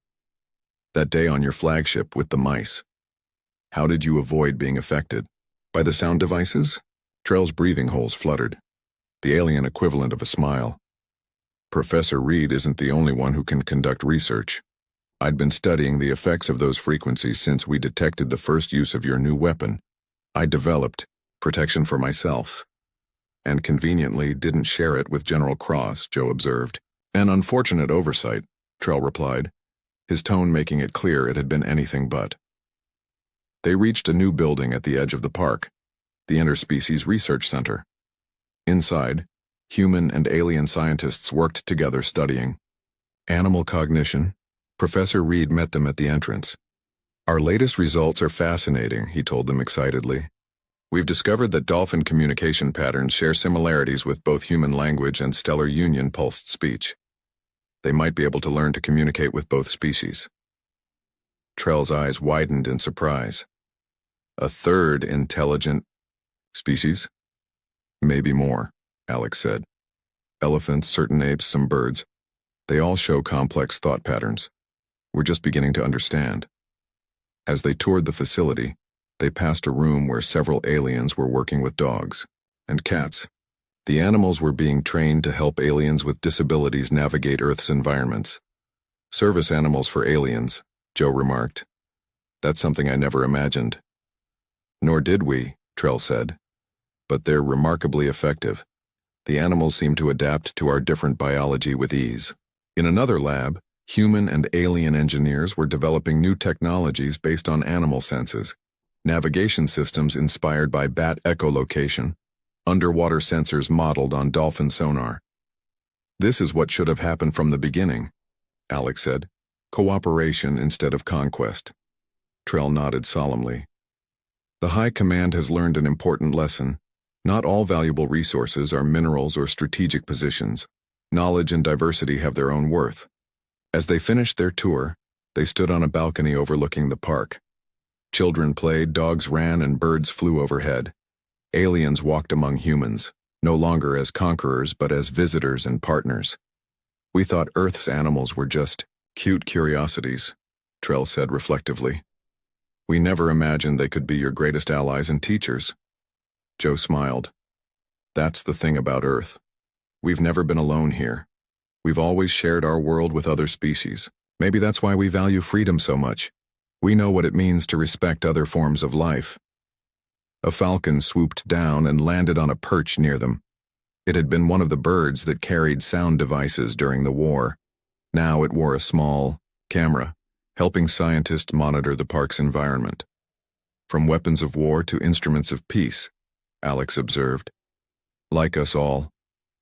[SPEAKER 1] That day on your flagship with the mice. How did you avoid being affected? By the sound devices? Trell's breathing holes fluttered. The alien equivalent of a smile. Professor Reed isn't the only one who can conduct research. I'd been studying the effects of those frequencies since we detected the first use of your new weapon. I developed protection for myself, and conveniently didn't share it with General Cross, Joe observed. An unfortunate oversight, Trell replied, his tone making it clear it had been anything but. They reached a new building at the edge of the park, the Interspecies Research Center. Inside, human and alien scientists worked together studying animal cognition. Professor Reed met them at the entrance. Our latest results are fascinating, he told them excitedly. We've discovered that dolphin communication patterns share similarities with both human language and Stellar Union pulsed speech. They might be able to learn to communicate with both species. Trell's eyes widened in surprise. A third intelligent species? Maybe more, Alex said. Elephants, certain apes, some birds. They all show complex thought patterns. We're just beginning to understand. As they toured the facility, they passed a room where several aliens were working with dogs and cats. The animals were being trained to help aliens with disabilities navigate Earth's environments. Service animals for aliens, Joe remarked. That's something I never imagined. Nor did we, Trell said. But they're remarkably effective. The animals seem to adapt to our different biology with ease. In another lab, human and alien engineers were developing new technologies based on animal senses, navigation systems inspired by bat echolocation, underwater sensors modeled on dolphin sonar. This is what should have happened from the beginning, Alex said. Cooperation instead of conquest. Trell nodded solemnly. The High Command has learned an important lesson. Not all valuable resources are minerals or strategic positions. Knowledge and diversity have their own worth. As they finished their tour, they stood on a balcony overlooking the park. Children played, dogs ran, and birds flew overhead. Aliens walked among humans, no longer as conquerors but as visitors and partners. We thought Earth's animals were just cute curiosities, Trell said reflectively. We never imagined they could be your greatest allies and teachers. Joe smiled. That's the thing about Earth. We've never been alone here. We've always shared our world with other species. Maybe that's why we value freedom so much. We know what it means to respect other forms of life. A falcon swooped down and landed on a perch near them. It had been one of the birds that carried sound devices during the war. Now it wore a small camera, helping scientists monitor the park's environment. From weapons of war to instruments of peace, Alex observed. Like us all,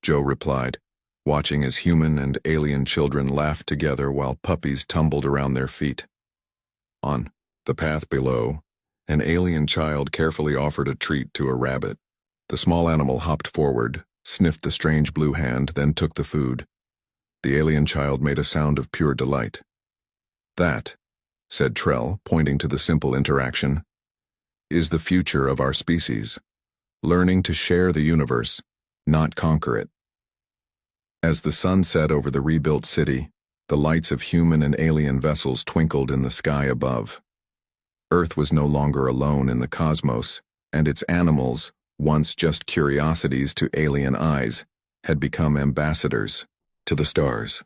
[SPEAKER 1] Joe replied, watching as human and alien children laughed together while puppies tumbled around their feet. On the path below, an alien child carefully offered a treat to a rabbit. The small animal hopped forward, sniffed the strange blue hand, then took the food. The alien child made a sound of pure delight. That, said Trell, pointing to the simple interaction, is the future of our species. Learning to share the universe, not conquer it. As the sun set over the rebuilt city, the lights of human and alien vessels twinkled in the sky above. Earth was no longer alone in the cosmos, and its animals, once just curiosities to alien eyes, had become ambassadors to the stars.